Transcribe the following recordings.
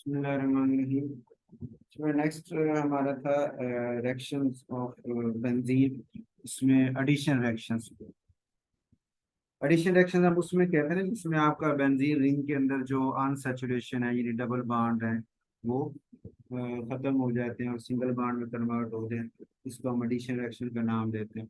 बिस्मिल्लाहिर्रहमानिर्रहीम। तो नेक्स्ट हमारा था रिएक्शंस ऑफ बेंजीन। इसमें एडिशन रिएक्शंस। एडिशन रिएक्शन हम उसमें कहते हैं ना जिसमें आपका बेंजीन रिंग के अंदर जो अनसैचुरेशन है यानी डबल बॉन्ड है वो खत्म हो जाते हैं और सिंगल बॉन्ड में कन्वर्ट होते हैं। इसको हम एडिशन रिएक्शन का नाम देते हैं।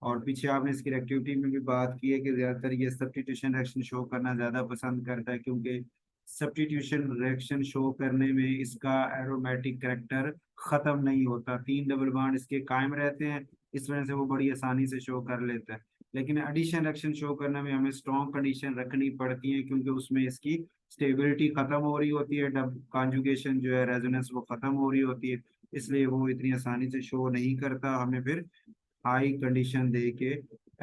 और पीछे आपने इसकी रिएक्टिविटी में भी बात की है कि ज्यादातर ये सब्स्टिट्यूशन रिएक्शन शो करना ज्यादा पसंद करता है, क्योंकि सब्स्टिट्यूशन रिएक्शन शो करने में इसका एरोमेटिक करेक्टर खत्म नहीं होता, तीन डबल बॉन्ड इसके कायम रहते हैं। इस वजह से वो बड़ी आसानी से शो कर लेता है। लेकिन एडिशन रिएक्शन शो करने में हमें स्ट्रॉन्ग कंडीशन रखनी पड़ती है, क्योंकि उसमें इसकी स्टेबिलिटी खत्म हो रही होती है, डब कॉन्जुगेशन जो है रेजोनेंस वो खत्म हो रही होती है। इसलिए वो इतनी आसानी से शो नहीं करता। हमें फिर हाई कंडीशन दे के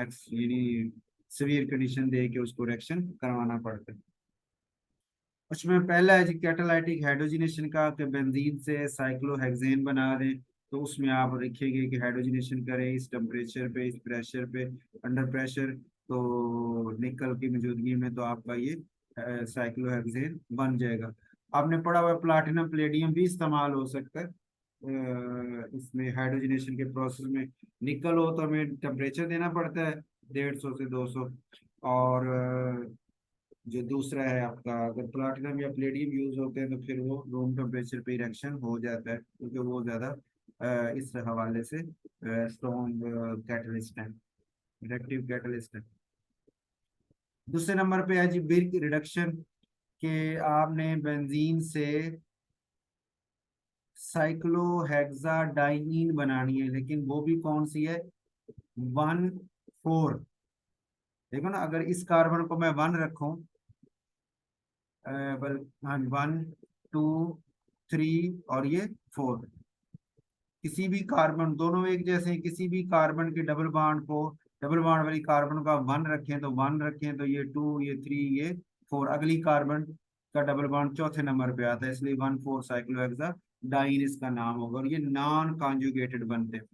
एक्स यानी सीवियर कंडीशन दे के उसको रिएक्शन करवाना पड़ता है। उसमें पहला है जी कैटालाइटिक हाइड्रोजनेशन का, कि बेंजीन से साइक्लोहेक्सेन बना दें। तो उसमें आप लिखेंगे कि हाइड्रोजनेशन करें इस टेम्परेचर पे, इस प्रेशर पे, अंडर प्रेशर, तो निकल की मौजूदगी में तो आपका ये साइक्लोहेक्सेन बन जाएगा। आपने पढ़ा हुआ प्लाटिनम प्लेडियम भी इस्तेमाल हो सकता है इसमें हाइड्रोजनेशन के प्रोसेस में। निकल हो तो हमें टेम्परेचर देना पड़ता है 150 से 200। और जो दूसरा है आपका, अगर प्लाटिनम या प्लेडियम यूज होते हैं तो फिर वो रूम टेम्परेचर पे रिएक्शन हो जाता है, क्योंकि वो ज्यादा इस हवाले से स्ट्रॉन्ग कैटलिस्ट है, रिएक्टिव कैटलिस्ट है। दूसरे नंबर पे है जी बिर्क रिडक्शन, के आपने बेंजीन से साइक्लोहेक्साडाइईन बनानी है, लेकिन वो भी कौन सी है, 1,4। देखो ना, अगर इस कार्बन को मैं 1 रखूं, बल हाँ 1, 2, 3 और ये 4, किसी भी कार्बन, दोनों एक जैसे हैं, किसी भी कार्बन के डबल बॉन्ड को, डबल बॉन्ड वाली कार्बन का 1 रखें तो 1 रखें तो ये 2, ये 3, ये 4, अगली कार्बन का डबल बॉन्ड चौथे नंबर पे आता है, इसलिए 1,4 साइक्लोहेक्सा डाइन इसका नाम होगा। और ये नॉन कॉन्जुगेटेड बनते हैं।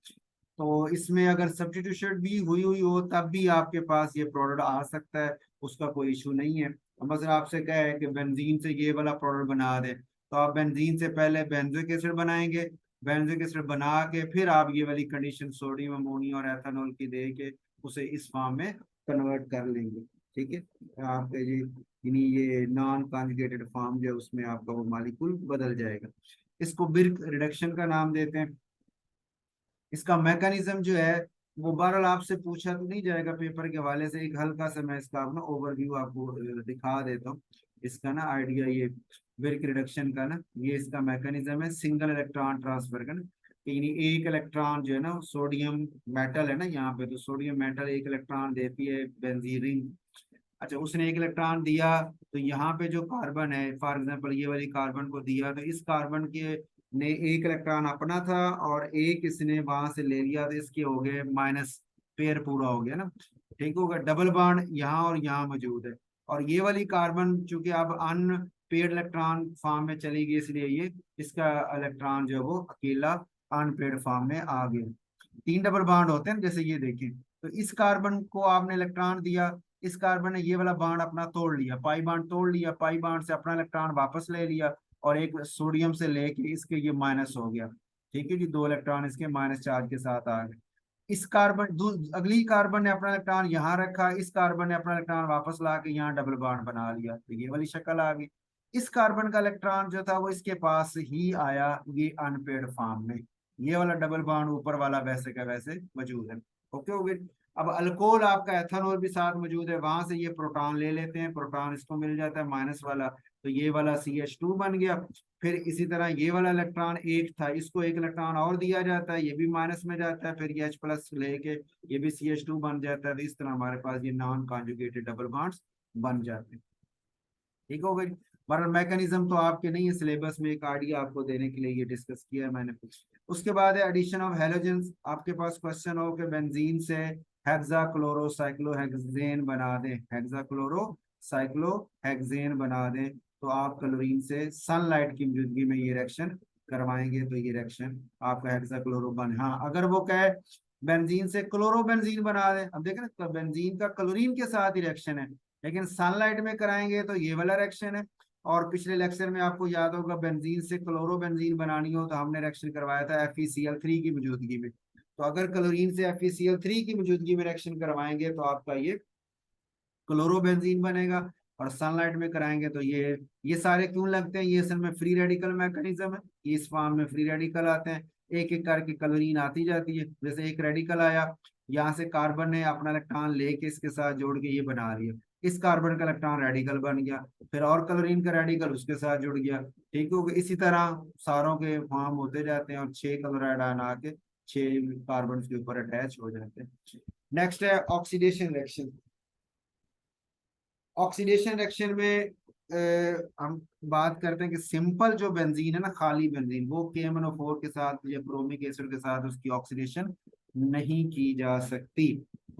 तो इसमें अगर सब्स्टिट्यूशन भी हुई हुई हो तब भी आपके पास ये प्रोडक्ट आ सकता है, उसका कोई इशू नहीं है। बस आपसे क्या है कि बेंजीन से ये वाला प्रोडक्ट बना दे, तो आप बेंजीन से पहले बेंजोइक एसिड बनाएंगे, बेंजोइक एसिड बना के फिर आप ये वाली कंडीशन सोडियम अमोनिया और एथेनॉल की दे के उसे इस फॉर्म में कन्वर्ट कर लेंगे। ठीक है, आपके ये नॉन कॉन्जुगेटेड फॉर्म जो है उसमें आपका वो मालिक्यूल बदल जाएगा। इसको बिर्क रिडक्शन का नाम देते हैं। इसका मैकेनिज्म जो है वो बहरहाल आपसे पूछा तो नहीं जाएगा पेपर के हवाले से, एक हल्का सा मैं इसका अपना ओवरव्यू आपको दिखा देता हूँ। इसका ना आइडिया ये बिर्क रिडक्शन का ना, ये इसका मैकेनिज्म है सिंगल इलेक्ट्रॉन ट्रांसफर का ना, कि यानी एक इलेक्ट्रॉन जो है ना, सोडियम मेटल है ना यहाँ पे, तो सोडियम मेटल एक इलेक्ट्रॉन देती है बेंजीन रिंग। अच्छा, उसने एक इलेक्ट्रॉन दिया तो यहाँ पे जो कार्बन है, फॉर एग्जांपल ये वाली कार्बन को दिया, तो इस कार्बन के ने एक इलेक्ट्रॉन अपना था और एक इसने वहां से ले लिया, तो इसके हो गए माइनस, पेयर पूरा हो गया ना। ठीक होगा, डबल बॉन्ड यहाँ और यहाँ मौजूद है। और ये वाली कार्बन चूंकि अब अन पेड इलेक्ट्रॉन फॉर्म में चली गई, इसलिए ये इसका इलेक्ट्रॉन जो है वो अकेला अनपेड फॉर्म में आ गया। तीन डबल बॉन्ड होते हैं जैसे ये देखें, तो इस कार्बन को आपने इलेक्ट्रॉन दिया, इस कार्बन ने ये वाला बॉन्ड अपना तोड़ लिया, पाई बॉन्ड तोड़ लिया, पाई बॉन्ड से अपना इलेक्ट्रॉन वापस ले लिया और एक सोडियम से लेके इसके ये माइनस हो गया। ठीक है जी, 2 इलेक्ट्रॉन इसके माइनस चार्ज के साथ आ गए। इस कार्बन अगली कार्बन ने अपना इलेक्ट्रॉन यहाँ रखा, इस कार्बन ने अपना इलेक्ट्रॉन वापस ला के यहाँ डबल बॉन्ड बना लिया, तो ये वाली शक्ल आ गई। इस कार्बन का इलेक्ट्रॉन जो था वो इसके पास ही आया ये अनपेड फॉर्म में, ये वाला डबल बॉन्ड ऊपर वाला वैसे का वैसे मौजूद है। ओके हो गई। अब अल्कोहल आपका एथेनॉल भी साथ मौजूद है, वहां से ये प्रोटॉन ले लेते हैं, प्रोटॉन इसको मिल जाता है माइनस वाला, तो ये वाला CH2 बन गया। फिर इसी तरह ये वाला इलेक्ट्रॉन एक था, इसको एक इलेक्ट्रॉन और दिया जाता है, ये भी माइनस में जाता है, फिर ये H+ लेके ये भी CH2 बन जाता है। तो इस तरह हमारे पास ये नॉन कॉन्जुगेटेड डबल बॉन्ड्स बन जाते हैं। ठीक हो गई। मगर मैकेनिज्म तो आपके नहीं है सिलेबस में, एक आइडिया आपको देने के लिए ये डिस्कस किया है मैंने। उसके बाद है एडिशन ऑफ हेलोजेंस। आपके पास क्वेश्चन हो कि बेंजीन से हेक्साक्लोरोसाइक्लोहेक्सेन बना दें, हेक्साक्लोरोसाइक्लोहेक्सेन बना दें, तो आप क्लोरीन से सनलाइट की मौजूदगी में ये रिएक्शन करवाएंगे, तो ये रिएक्शन आपका हेक्साक्लोरो बन, हाँ अगर वो कहे बेंजीन से क्लोरोबेंजीन बना दें, अब देखें ना बेंजीन का क्लोरीन के साथ ही रिएक्शन है, लेकिन सनलाइट में कराएंगे तो ये वाला रिएक्शन है। और पिछले लेक्चर में आपको याद होगा बेंजीन से क्लोरोबेंजीन बनानी हो तो हमने रिएक्शन करवाया था FeCl3 की मौजूदगी में। तो अगर क्लोरीन से FeCl3 की मौजूदगी में रिएक्शन करवाएंगे तो आपका ये क्लोरोबेंजीन बनेगा। और सनलाइट में कराएंगे तो ये सारे क्यों लगते हैं, ये असल में फ्री रेडिकल मैकेनिज्म है। ये इस फॉर्म में फ्री रेडिकल आते हैं, एक एक करके क्लोरीन आती जाती है। जैसे एक रेडिकल आया, यहाँ से कार्बन ने अपना इलेक्ट्रॉन लेके इसके साथ जोड़ के ये बना लिया, इस कार्बन का इलेक्ट्रॉन रेडिकल बन गया, फिर और क्लोरीन का रेडिकल उसके साथ जुड़ गया। ठीक हो गया। इसी तरह सारों के फॉर्म होते जाते हैं और 6 क्लोराइड आना आके 6 कार्बन के ऊपर अटैच हो जाते हैं। नेक्स्ट है ऑक्सीडेशन रिएक्शन। ऑक्सीडेशन रिएक्शन में हम बात करते हैं कि सिंपल जो बेंजीन है ना, खाली बेंजीन, वो KMnO4 के साथ या ब्रोमिक एसिड के साथ उसकी ऑक्सीडेशन नहीं की जा सकती।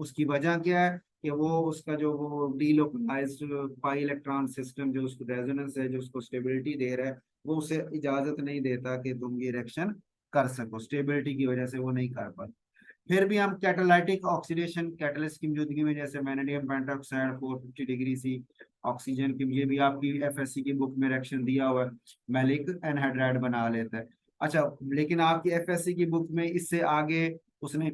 उसकी वजह क्या है कि वो उसका जो वो डीलोकलाइज्ड पाई इलेक्ट्रॉन सिस्टम जो उसको रेजोनेंस है, जो उसको स्टेबिलिटी दे रहा है, वो उसे इजाजत नहीं देता कि तुम ये रिएक्शन कर सको, स्टेबिलिटी की वजह से वो नहीं कर पाते। फिर भी हम कैटालाइटिक ऑक्सीडेशन कैटलिस्ट की मौजूदगी में, जैसे vanadium pentoxide 450 degree C oxygen की, ये भी आपकी FSC की बुक में रिएक्शन दिया हुआ है, मैलिक एनहाइड्राइड बना लेता है। अच्छा, लेकिन आपकी FSC की बुक में इससे आगे उसने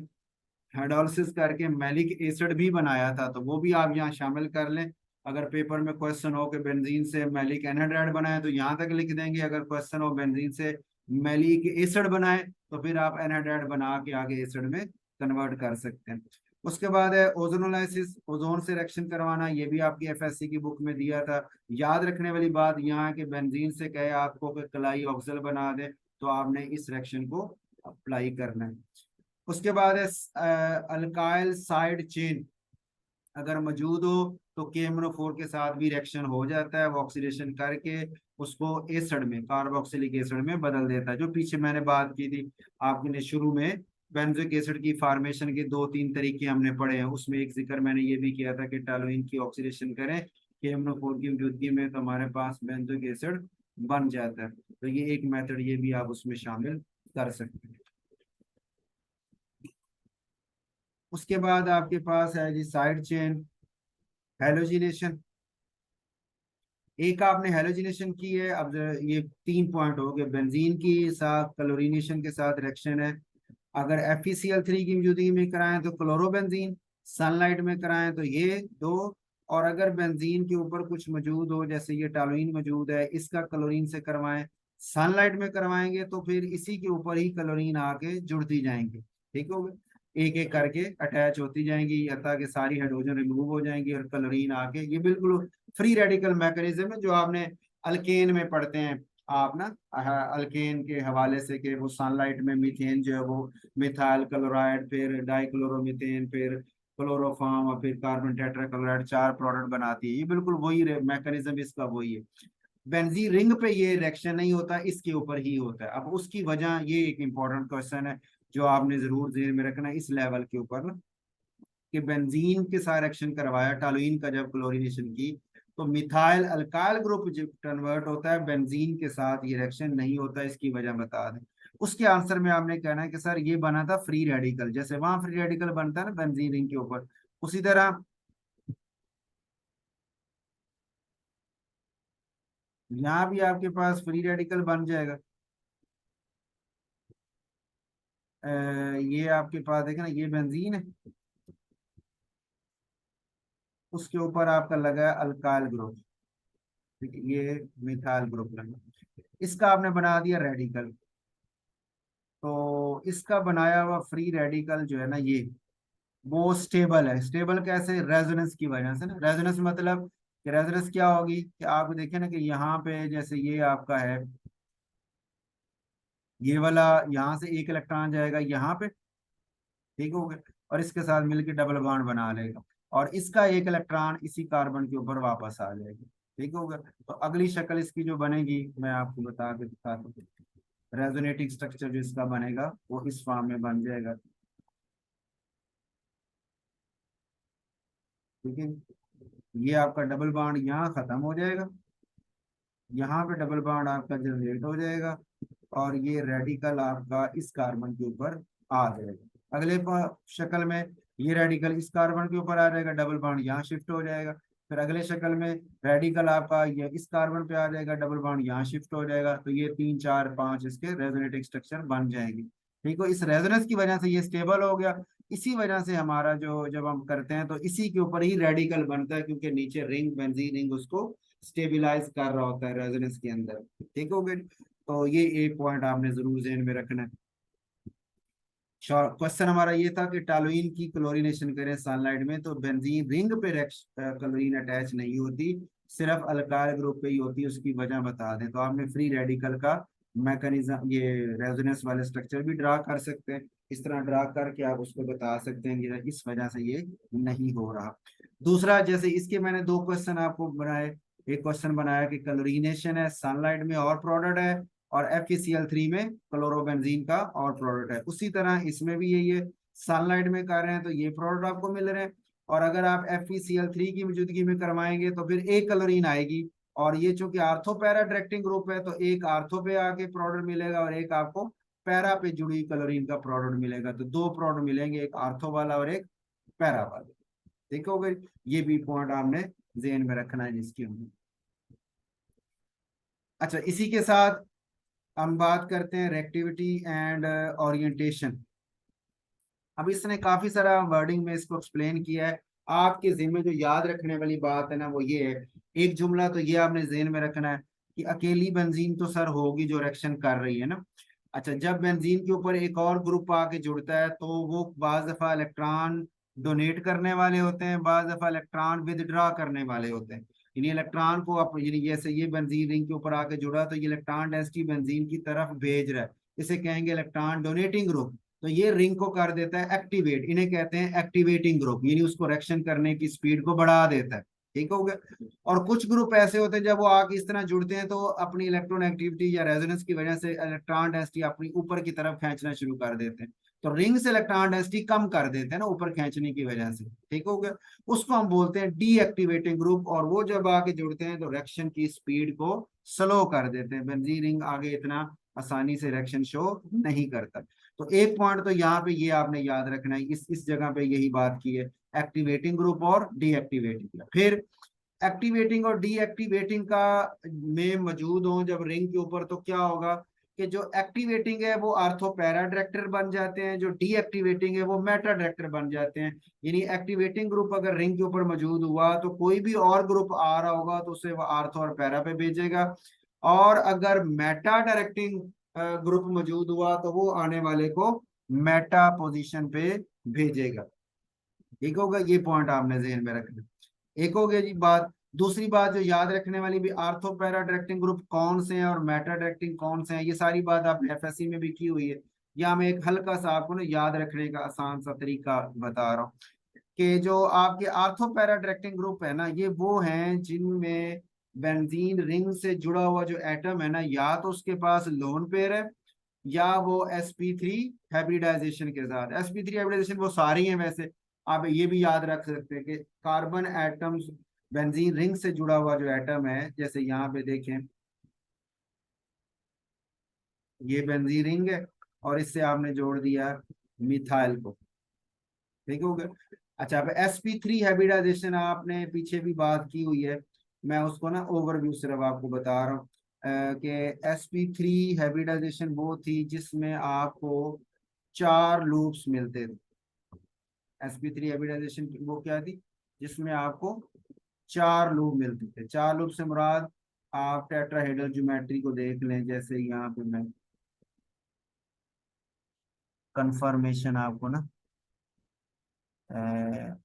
हाइड्रोलिसिस करके मैलिक एसिड भी बनाया था, तो वो भी आप यहाँ शामिल कर लें। अगर पेपर में क्वेश्चन हो कि बेंजीन से मैलिक एनहाइड्राइड बनाए तो यहाँ तक लिख देंगे, अगर क्वेश्चन हो बेंजीन से मैलिक एसिड बनाए तो फिर आप एनहाइड्राइड बना के आगे एसिड में कन्वर्ट कर सकते हैं। उसके बाद है ओजोनोलाइसिस, ओजोन से रिएक्शन करवाना, ये भी आपकी FSC की बुक में दिया था। याद रखने वाली बात यहाँ है कि बेंजीन से कहे आपको कि कलाई ऑक्सल बना दे तो आपने इस रिएक्शन को अप्लाई करना है। उसके बाद है अल्काइल साइड चेन अगर मौजूद हो तो KMnO4 के साथ भी रिएक्शन हो जाता है, वो ऑक्सीडेशन करके उसको एसिड में, कार्बोक्सिलिक एसिड में बदल देता है। जो पीछे मैंने बात की थी आपने शुरू में, बेंजोइक एसिड की फॉर्मेशन के 2-3 तरीके हमने पढ़े हैं, उसमें एक जिक्र मैंने ये भी किया था कि टॉलुइन की ऑक्सीडेशन करें KMnO4 की मौजूदगी में तो हमारे पास बेंजोइक एसिड बन जाता है। तो ये एक मेथड ये भी आप उसमें शामिल कर सकते हैं। उसके बाद आपके पास है जी साइड चेन हेलोजिनेशन। एक आपने हेलोजिनेशन की है, अब ये 3 पॉइंट हो गए, बेंजीन की साथ क्लोरीनेशन के साथ रिएक्शन है। अगर FeCl3 की मौजूदगी में कराएं तो क्लोरोबेंजीन, सनलाइट में कराएं तो ये दो, और अगर बेंजीन के ऊपर कुछ मौजूद हो जैसे ये टॉलुइन मौजूद है, इसका क्लोरीन से करवाएं, सनलाइट में करवाएंगे तो फिर इसी के ऊपर ही क्लोरीन आके जुड़ती जाएंगी। ठीक हो गया, एक एक करके अटैच होती जाएंगी यहाँ तक कि सारी हाइड्रोजन रिमूव हो जाएंगी और क्लोरीन आके, ये बिल्कुल फ्री रेडिकल मैकेनिज्म है जो आपने अल्केन में पढ़ते हैं आप ना, अल्केन के हवाले से कि वो सनलाइट में मीथेन जो है वो मिथाइल क्लोराइड, फिर डाइक्लोरोमीथेन, फिर क्लोरोफॉर्म और फिर कार्बन टेट्राक्लोराइड 4 प्रोडक्ट बनाती है। ये बिल्कुल वही मैकेनिज्म इसका वही है। बेंजीन रिंग पे ये रिएक्शन नहीं होता, इसके ऊपर ही होता है। अब उसकी वजह, ये एक इंपॉर्टेंट क्वेश्चन है जो आपने जरूर ध्यान में रखना है इस लेवल के ऊपर ना, कि बेंजीन के साथ रिएक्शन करवाया टॉलुइन का जब क्लोरीनेशन की तो मिथाइल अल्काइल ग्रुप जब कन्वर्ट होता है, बेंजीन के साथ ये रिएक्शन नहीं होता, इसकी वजह बता दें। उसके आंसर में आपने कहना है कि सर ये बना था फ्री रेडिकल, जैसे वहां फ्री रेडिकल बनता है ना बेंजीन रिंग के ऊपर, उसी तरह यहाँ भी आपके पास फ्री रेडिकल बन जाएगा। ये आपके पास देखें ना, ये बेंजीन है, उसके ऊपर आपका लगा है अल्काइल ग्रुप, ठीक है, ये मिथाइल ग्रुप लगा, इसका आपने बना दिया रेडिकल। तो इसका बनाया हुआ फ्री रेडिकल जो है ना, ये वो स्टेबल है। स्टेबल कैसे? रेजोनेंस की वजह से ना। रेजोनेंस मतलब कि रेजोनेंस क्या होगी कि आप देखें ना कि यहाँ पे जैसे ये आपका है, ये वाला यहाँ से एक इलेक्ट्रॉन जाएगा यहाँ पे, ठीक हो गया, और इसके साथ मिलकर डबल बॉन्ड बना लेगा, और इसका एक इलेक्ट्रॉन इसी कार्बन के ऊपर वापस आ जाएगा। ठीक हो गया। तो अगली शक्ल इसकी जो बनेगी मैं आपको बता के दिखाता हूँ। रेजोनेटिंग स्ट्रक्चर जो इसका बनेगा वो इस फॉर्म में बन जाएगा। ठीक है, ये आपका डबल बॉन्ड यहाँ खत्म हो जाएगा, यहाँ पे डबल बॉन्ड आपका जनरेट हो जाएगा, और ये रेडिकल आपका इस कार्बन के ऊपर आ जाएगा। अगले शक्ल में ये रेडिकल इस कार्बन के ऊपर आ जाएगा, डबल बॉन्ड यहाँ शिफ्ट हो जाएगा, फिर अगले शक्ल में रेडिकल आपका ये इस कार्बन पे आ जाएगा, डबल बॉन्ड यहाँ शिफ्ट हो जाएगा, तो ये 3 4 5 इसके रेजोनेटिंग स्ट्रक्चर बन जाएंगे। ठीक है, इस रेजोनेंस की वजह से ये स्टेबल हो गया। इसी वजह से हमारा जो जब हम करते हैं तो इसी के ऊपर ही रेडिकल बनता है, क्योंकि नीचे रिंग बेंजीन रिंग उसको स्टेबिलाईज कर रहा होता है रेजोनेंस के अंदर। ठीक हो गया, तो ये एक पॉइंट आपने जरूर ध्यान में रखना है। क्वेश्चन हमारा ये था कि टॉलुइन की क्लोरीनेशन करें सनलाइट में तो बेंजीन रिंग पे क्लोरीन अटैच नहीं होती, सिर्फ अल्काइल ग्रुप पे ही होती है, उसकी वजह बता दें। तो आपने फ्री रेडिकल का मैकेनिज्म, ये रेजोनेंस वाले स्ट्रक्चर भी ड्रा कर सकते हैं, इस तरह ड्रा करके आप उसको बता सकते हैं कि इस वजह से ये नहीं हो रहा। दूसरा, जैसे इसके मैंने दो क्वेश्चन आपको बनाए, एक क्वेश्चन बनाया कि क्लोरीनेशन है सनलाइट में और प्रोडक्ट है, और FeCl3 में क्लोरोबेंजीन का और प्रोडक्ट है। उसी तरह इसमें भी यही है, सनलाइट में कर रहे हैं तो ये प्रोडक्ट आपको मिल रहे हैं, और अगर आप FeCl3 की मौजूदगी में करवाएंगे तो फिर एक क्लोरीन आएगी, और ये चूंकि आर्थो पैरा डायरेक्टिंग ग्रुप है तो एक आर्थो पे आके प्रोडक्ट मिलेगा और एक आपको पैरा पे जुड़ी क्लोरीन का प्रोडक्ट मिलेगा, तो दो प्रोडक्ट मिलेंगे, एक आर्थो वाला और एक पैरा वाला। ठीक हो गई, ये भी पॉइंट आपने जेन में रखना है जिसकी हमने। अच्छा, इसी के साथ हम बात करते हैं रेक्टिविटी एंड ओरिएंटेशन। अब इसने काफी सारा वर्डिंग में इसको एक्सप्लेन किया है। आपके जिम्मे जो याद रखने वाली बात है ना वो ये है, एक जुमला तो ये आपने जेन में रखना है कि अकेली बेंजीन तो सर होगी जो रिएक्शन कर रही है ना। अच्छा, जब बेंजीन के ऊपर एक और ग्रुप आके जुड़ता है तो वो बाज दफा इलेक्ट्रॉन डोनेट करने वाले होते हैं, बाज दफा इलेक्ट्रॉन विदड्रॉ करने वाले होते हैं। यानी इलेक्ट्रॉन को आप, यानी जैसे ये बेंजीन रिंग के ऊपर आके जुड़ा तो ये इलेक्ट्रॉन डेंसिटी बेंजीन की तरफ भेज रहा है, इसे कहेंगे इलेक्ट्रॉन डोनेटिंग ग्रुप। तो ये रिंग को कर देता है एक्टिवेट, इन्हें कहते हैं एक्टिवेटिंग ग्रुप, यानी उसको रिएक्शन करने की स्पीड को बढ़ा देता है। ठीक हो गया। और कुछ ग्रुप ऐसे होते हैं जब वो आगे इस तरह जुड़ते हैं तो अपनी इलेक्ट्रॉन एक्टिविटी या रेजोनेंस की वजह से इलेक्ट्रॉन डेंसिटी अपनी ऊपर की तरफ खींचना शुरू कर देते हैं, तो रिंग से इलेक्ट्रॉन डेंसिटी कम कर देते हैं ना ऊपर खींचने की वजह से। ठीक हो गया, उसको हम बोलते हैं डीएक्टिवेटिंग ग्रुप, और वो जब आके जुड़ते हैं तो रिएक्शन की स्पीड को स्लो कर देते हैं, बेंजीन रिंग आगे इतना आसानी से रिएक्शन शो नहीं करता। तो एक पॉइंट तो यहाँ पे ये आपने याद रखना है, इस जगह पे यही बात की है, एक्टिवेटिंग ग्रुप और डीएक्टिवेटिंग। फिर एक्टिवेटिंग और डीएक्टिवेटिंग का में मौजूद हो जब रिंग के ऊपर, तो क्या होगा कि जो एक्टिवेटिंग है वो आर्थो पैरा डायरेक्टर बन जाते हैं, जो डीएक्टिवेटिंग है वो मेटा डायरेक्टर बन जाते हैं। यानी एक्टिवेटिंग ग्रुप अगर रिंग के ऊपर मौजूद हुआ तो कोई भी और ग्रुप आ रहा होगा तो उसे वो आर्थो और पैरा पे भेजेगा, और अगर मेटा डायरेक्टिंग ग्रुप मौजूद हुआ तो वो आने वाले को मेटा पोजीशन पे भेजेगा। ठीक होगा, ये पॉइंट आपने जहन में रखना। एक हो गया जी बात। दूसरी बात जो याद रखने वाली भी, आर्थो पैरा डायरेक्टिंग ग्रुप कौन से हैं और मेटा डायरेक्टिंग कौन से हैं, ये सारी बात आपने FSC में भी की हुई है। या मैं एक हल्का सा आपको ना याद रखने का आसान सा तरीका बता रहा हूँ कि जो आपके आर्थो पैरा डायरेक्टिंग ग्रुप है ना, ये वो हैं जिनमें बेंजीन रिंग से जुड़ा हुआ जो एटम है ना, या तो उसके पास लोन पेयर है या वो sp3 हाइब्रिडाइजेशन के साथ। sp3 हाइब्रिडाइजेशन वो सारी हैं वैसे, आप ये भी याद रख सकते हैं कि कार्बन एटम्स, बेंजीन रिंग से जुड़ा हुआ जो एटम है, जैसे यहाँ पे देखें ये बेंजीन रिंग है और इससे आपने जोड़ दिया मिथाइल को। ठीक हो गया। अच्छा, अब sp3 हाइब्रिडाइजेशन आपने पीछे भी बात की हुई है, मैं उसको ना ओवरव्यू सिर्फ आपको बता रहा हूँ कि sp3 हाइब्रिडाइजेशन वो थी जिसमें आपको 4 लूप्स मिलते थे। sp3 हाइब्रिडाइजेशन वो क्या थी जिसमें आपको 4 लूप मिलते थे। 4 लूप से मुराद आप टेट्राहेड्रल ज्योमेट्री को देख लें, जैसे यहाँ पे मैं कंफर्मेशन आपको ना अ,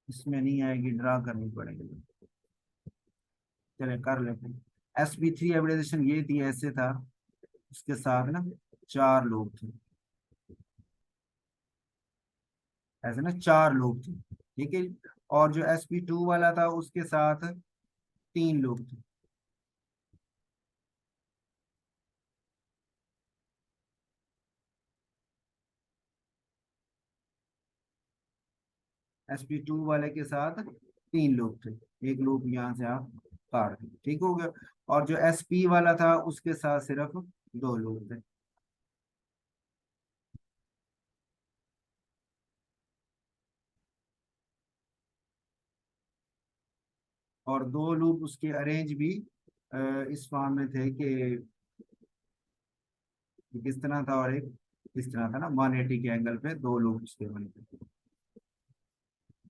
इसमें नहीं आएगी, ड्रा करनी पड़ेगी। चले कर लेते हैं। sp3 हाइब्रिडाइजेशन ये थी, ऐसे था, उसके साथ ना 4 लूप थे, ऐसे ना 4 लूप थे। ठीक है, और जो sp2 वाला था उसके साथ 3 लूप थे। sp2 वाले के साथ 3 लूप थे, एक लूप यहाँ से आप काट दें। ठीक हो गया। और जो sp वाला था उसके साथ सिर्फ 2 लूप थे। और दो लूप उसके अरेंज भी इस फॉर्म में थे कि किस तरह था, और एक इस तरह था ना, 180 के एंगल पे दो लूप उसके बनते थे।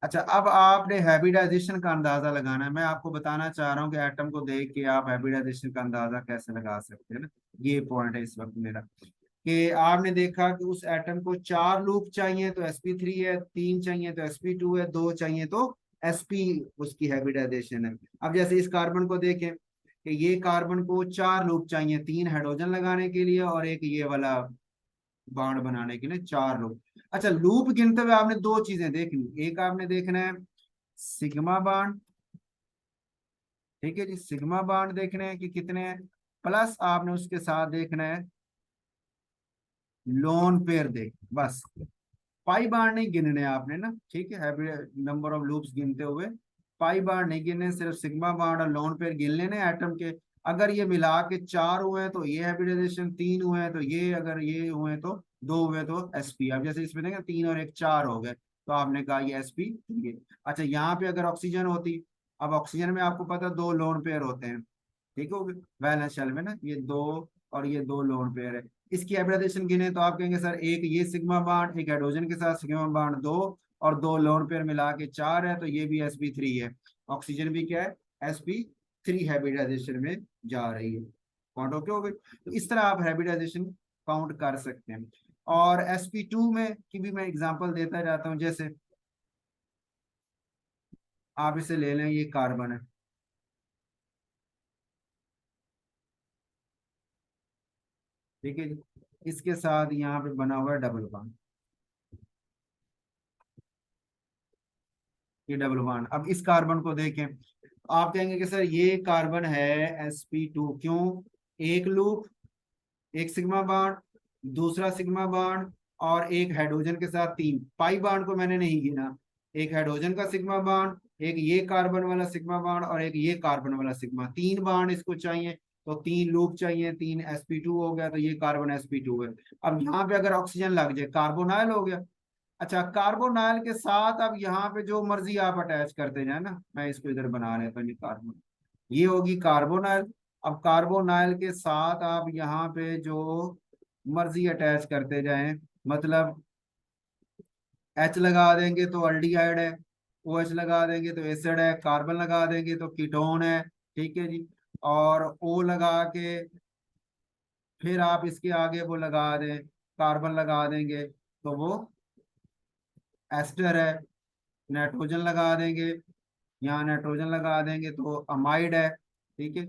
अच्छा, अब आपने हाइब्रिडाइजेशन का अंदाजा लगाना है। मैं आपको बताना चाह रहा हूँ कि एटम को देख के आप हाइब्रिडाइजेशन का अंदाजा कैसे लगा सकते हैं ना। ये पॉइंट है इस वक्त मेरा, कि आपने देखा कि उस एटम को 4 लूप चाहिए तो sp3 है, 3 चाहिए तो sp2 है, 2 चाहिए तो sp उसकी हाइब्रिडाइजेशन है। अब जैसे इस कार्बन को देखें कि ये कार्बन को 4 लूप चाहिए, 3 हाइड्रोजन लगाने के लिए और एक ये वाला बॉन्ड बनाने के लिए 4 लूप। अच्छा, लूप गिनते हुए आपने दो चीजें देखनी, एक आपने देखना है सिग्मा बॉन्ड, ठीक है जी, सिग्मा बॉन्ड देखने हैं कि कितने हैं, प्लस आपने उसके साथ देखना है लोन पेयर देख, बस पाई बार नहीं गिनने आपने ना, ठीक है, नंबर ऑफ लूप्स गिनते हुए पाई बार नहीं गिनने, सिर्फ सिग्मा बार और लोन पेयर गिन लेने एटम के। अगर ये मिला के 4 हुए हैं तो ये हाइब्रिडाइजेशन, 3 हुए हैं तो ये, अगर ये हुए तो 2 हुए तो sp। अब जैसे इसमें देखें 3 और 1 4 हो गए तो आपने कहा ये sp। अच्छा, यहाँ पे अगर ऑक्सीजन होती, अब ऑक्सीजन में आपको पता 2 लोन पेयर होते हैं, ठीक है, वैलेंस शेल में ना, ये 2 और ये 2 लोन पेयर है। इसकी हाइब्रिडाइजेशन गिने तो आप कहेंगे सर एक ये सिग्मा बॉन्ड, एक हाइड्रोजन के साथ सिग्मा बॉन्ड 2 और 2 लोन पेयर मिला के 4 है, तो ये भी sp3 है। ऑक्सीजन भी क्या है, sp3 हाइब्रिडाइजेशन में जा रही है। काउंट ओके हो गई। तो इस तरह आप हाइब्रिडाइजेशन काउंट कर सकते हैं। और sp2 में की भी मैं एग्जांपल देता जाता हूँ। जैसे आप इसे ले लें, ये कार्बन है, ठीक है जी, इसके साथ यहाँ पे बना हुआ है डबल बॉन्ड, ये डबल बॉन्ड। अब इस कार्बन को देखें, आप कहेंगे कि सर ये कार्बन है sp2, क्यों, एक लूप, एक सिग्मा बॉन्ड, दूसरा सिग्मा बॉन्ड और एक हाइड्रोजन के साथ 3, पाई बॉन्ड को मैंने नहीं गिना, एक हाइड्रोजन का सिग्मा बॉन्ड, एक ये कार्बन वाला सिग्मा बॉन्ड और एक ये कार्बन वाला सिग्मा, 3 बॉन्ड इसको चाहिए, तो 3 लूप चाहिए, 3 sp2 हो गया, तो ये कार्बन sp2 है। अब यहाँ पे अगर ऑक्सीजन लग जाए कार्बोनाइल हो गया। अच्छा, कार्बोनाइल के साथ अब यहाँ पे जो मर्जी आप अटैच करते जाए ना, मैं इसको इधर बना लेता हूँ, ये कार्बन, ये होगी कार्बोनाइल। अब कार्बोनाइल के साथ आप यहाँ पे जो मर्जी अटैच करते जाएं, मतलब H लगा देंगे तो अल्डिहाइड है, OH लगा देंगे तो एसिड है, कार्बन लगा देंगे तो कीटोन है, ठीक है जी, और O लगा के फिर आप इसके आगे वो लगा दें, कार्बन लगा देंगे तो वो एस्टर है, नाइट्रोजन लगा देंगे, यहाँ नाइट्रोजन लगा देंगे तो अमाइड है, ठीक है,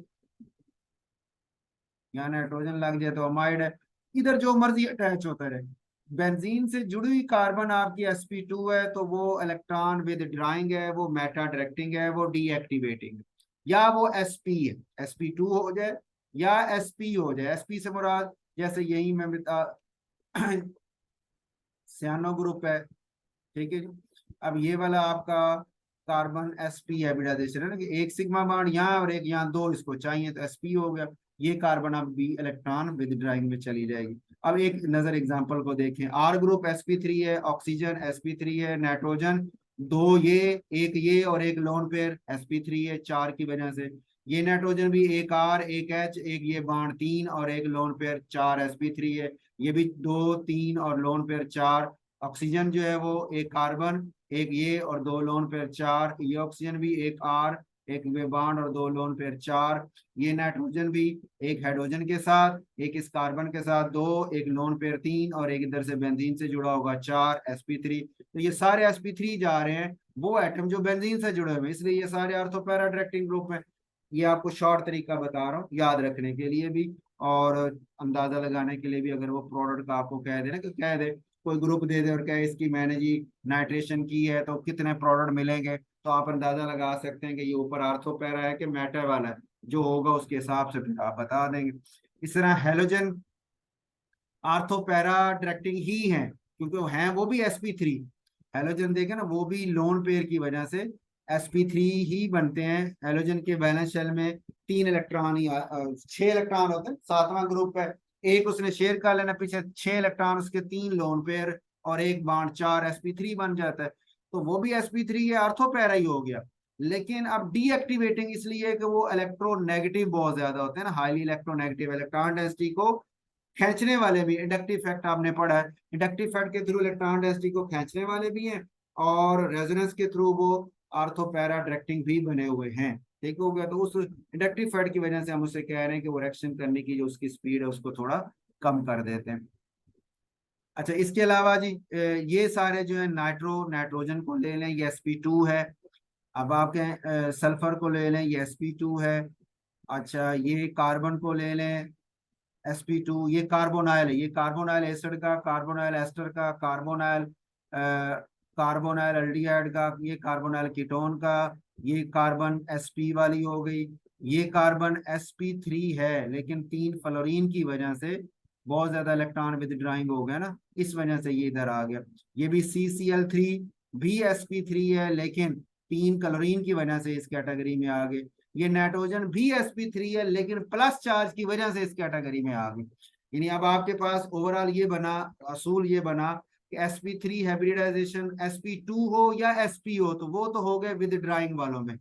यहाँ नाइट्रोजन लग जाए तो अमाइड है। इधर जो मर्जी अटैच होता रहे। बेंजीन से जुड़ी हुई कार्बन आपकी sp2 है तो वो इलेक्ट्रॉन विद ड्राइंग है, वो मेटा डायरेक्टिंग है, वो डीएक्टिवेटिंग है, या वो sp है, sp2 हो जाए या sp हो जाए। sp से मुराद जैसे यही मैं बता सियानो ग्रुप है, ठीक है जी। अब ये वाला आपका कार्बन sp हाइब्रिडाइजेशन है ना, कि एक सिग्मा बॉन्ड यहाँ और एक यहाँ, दो इसको चाहिए तो sp हो गया। ये कार्बन अब बी इलेक्ट्रॉन विद ड्राइंग में चली जाएगी। अब एक नजर एग्जांपल को देखें, आर ग्रुप sp3 है, ऑक्सीजन sp3 है, नाइट्रोजन दो, ये एक ये और एक लोन पेयर sp3 है, 4 की वजह से। ये नाइट्रोजन भी एक आर एक एच, एक ये बॉन्ड 3 और एक लोन पेयर 4 sp3 है, ये भी 2 3 और लोन पेयर 4। ऑक्सीजन जो है वो एक कार्बन, एक ये और 2 लोन पेयर 4, ये ऑक्सीजन भी एक आर, एक वे बॉन्ड और 2 लोन पेयर 4। ये नाइट्रोजन भी एक हाइड्रोजन के साथ, एक इस कार्बन के साथ 2, एक लोन पेयर 3 और एक इधर से बेंजीन से जुड़ा होगा 4 sp3। तो ये सारे sp3 जा रहे हैं वो एटम जो बेंजीन से जुड़े हुए हैं, इसलिए ये सारे आर्थो पैरा डायरेक्टिंग ग्रुप में। ये आपको शॉर्ट तरीका बता रहा हूँ याद रखने के लिए भी, और अंदाजा लगाने के लिए भी। अगर वो प्रोडक्ट का आपको कह दे ना, कि कह दे कोई ग्रुप दे दे और कहे इसकी मैंने जी नाइट्रेशन की है तो कितने प्रोडक्ट मिलेंगे, तो आप अंदाजा लगा सकते हैं कि ये ऊपर आर्थो पैरा है कि मैटर वाला है, जो होगा उसके हिसाब से फिर आप बता देंगे। इस तरह हेलोजन आर्थो पैरा डायरेक्टिंग ही है, क्योंकि वो हैं वो भी sp3। हेलोजन देखे ना, वो भी लोन पेयर की वजह से sp3 ही बनते हैं। हेलोजन के वैलेंस शेल में 3 इलेक्ट्रॉन ही 6 इलेक्ट्रॉन होते हैं, 7वां ग्रुप है, एक उसने शेयर कर लेना पीछे, 6 इलेक्ट्रॉन उसके, 3 लोन पेयर और एक बॉन्ड, 4 sp3 बन जाता है। तो वो भी sp3 है, आर्थो पैरा ही हो गया। लेकिन अब डीएक्टिवेटिंग इसलिए कि वो इलेक्ट्रोनेगेटिव बहुत ज्यादा होते हैं ना, हाईली इलेक्ट्रोनेगेटिव इलेक्ट्रॉन डेंसिटी को खींचने वाले भी, इंडक्टिव फैक्ट आपने पढ़ा है, इंडक्टिव फैक्ट के थ्रू इलेक्ट्रॉन डेंसिटी को खींचने वाले भी हैं, और रेजोनेंस के थ्रू वो आर्थो पैरा डायरेक्टिंग भी बने हुए हैं। ठीक हो गया, तो उस इंडक्टिव फैक्ट की वजह से हम उससे कह रहे हैं कि वो रिएक्शन करने की जो उसकी स्पीड है उसको थोड़ा कम कर देते हैं। अच्छा, इसके अलावा जी ये सारे जो है नाइट्रोजन को ले लें, ये sp2 है। अब आपके सल्फर को ले लें, ये sp2 है। अच्छा, ये कार्बन को ले लें, sp2, ये कार्बोनाइल है, ये कार्बोनाइल एसिड का, कार्बोनाइल एस्टर का, कार्बोनाइल एल्डिहाइड का, ये कार्बोनाइल कीटोन का, ये कार्बन sp वाली हो गई। ये कार्बन sp3 है, लेकिन 3 फ्लोरीन की वजह से बहुत ज्यादा इलेक्ट्रॉन विदड्राइंग हो गया ना, इस वजह से ये इधर आ गया। ये भी CCl3 भी sp3 है, लेकिन 3 क्लोरीन की वजह से इस कैटेगरी में आ गए। ये नाइट्रोजन भी sp3 है, लेकिन प्लस चार्ज की वजह से इस कैटेगरी में आ गई। यानी अब आपके पास ओवरऑल ये बना, असूल ये बना कि sp3 हाइब्रिडाइजेशन sp2 हो या sp हो, तो वो तो हो गए विद ड्राइंग वालों में,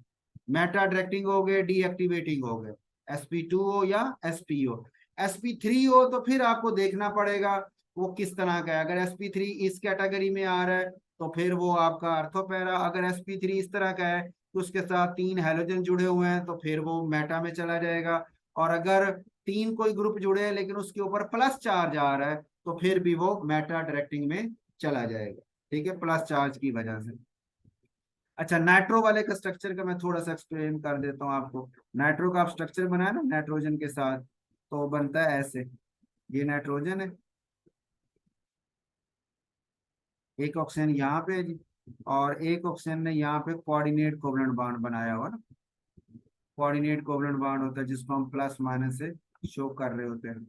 मेटा डायरेक्टिंग हो गए, डीएक्टिवेटिंग हो गए, sp2 हो या sp हो। sp3 हो तो फिर आपको देखना पड़ेगा वो किस तरह का है। अगर sp3 इस कैटेगरी में आ रहा है तो फिर वो आपका अर्थोपैरा, अगर sp3 इस तरह का है तो उसके साथ 3 हैलोजन जुड़े हुए हैं तो फिर वो मेटा में चला जाएगा। और अगर 3 कोई ग्रुप जुड़े हैं लेकिन उसके ऊपर प्लस चार्ज आ रहा है तो फिर भी वो मेटा डायरेक्टिंग में चला जाएगा। ठीक है, प्लस चार्ज की वजह से। अच्छा, नाइट्रो वाले का स्ट्रक्चर का मैं थोड़ा सा एक्सप्लेन कर देता हूँ आपको। नाइट्रो का आप स्ट्रक्चर बनाया ना नाइट्रोजन के साथ, तो बनता है ऐसे, ये नाइट्रोजन है, एक ऑक्सीजन यहाँ पे है जी, और एक ऑक्सीजन ने यहाँ पे कोऑर्डिनेट कोवलेंट बॉन्ड बनाया हुआ ना, कोऑर्डिनेट कोवलेंट बॉन्ड होता है जिसको हम प्लस माइनस से शो कर रहे होते हैं,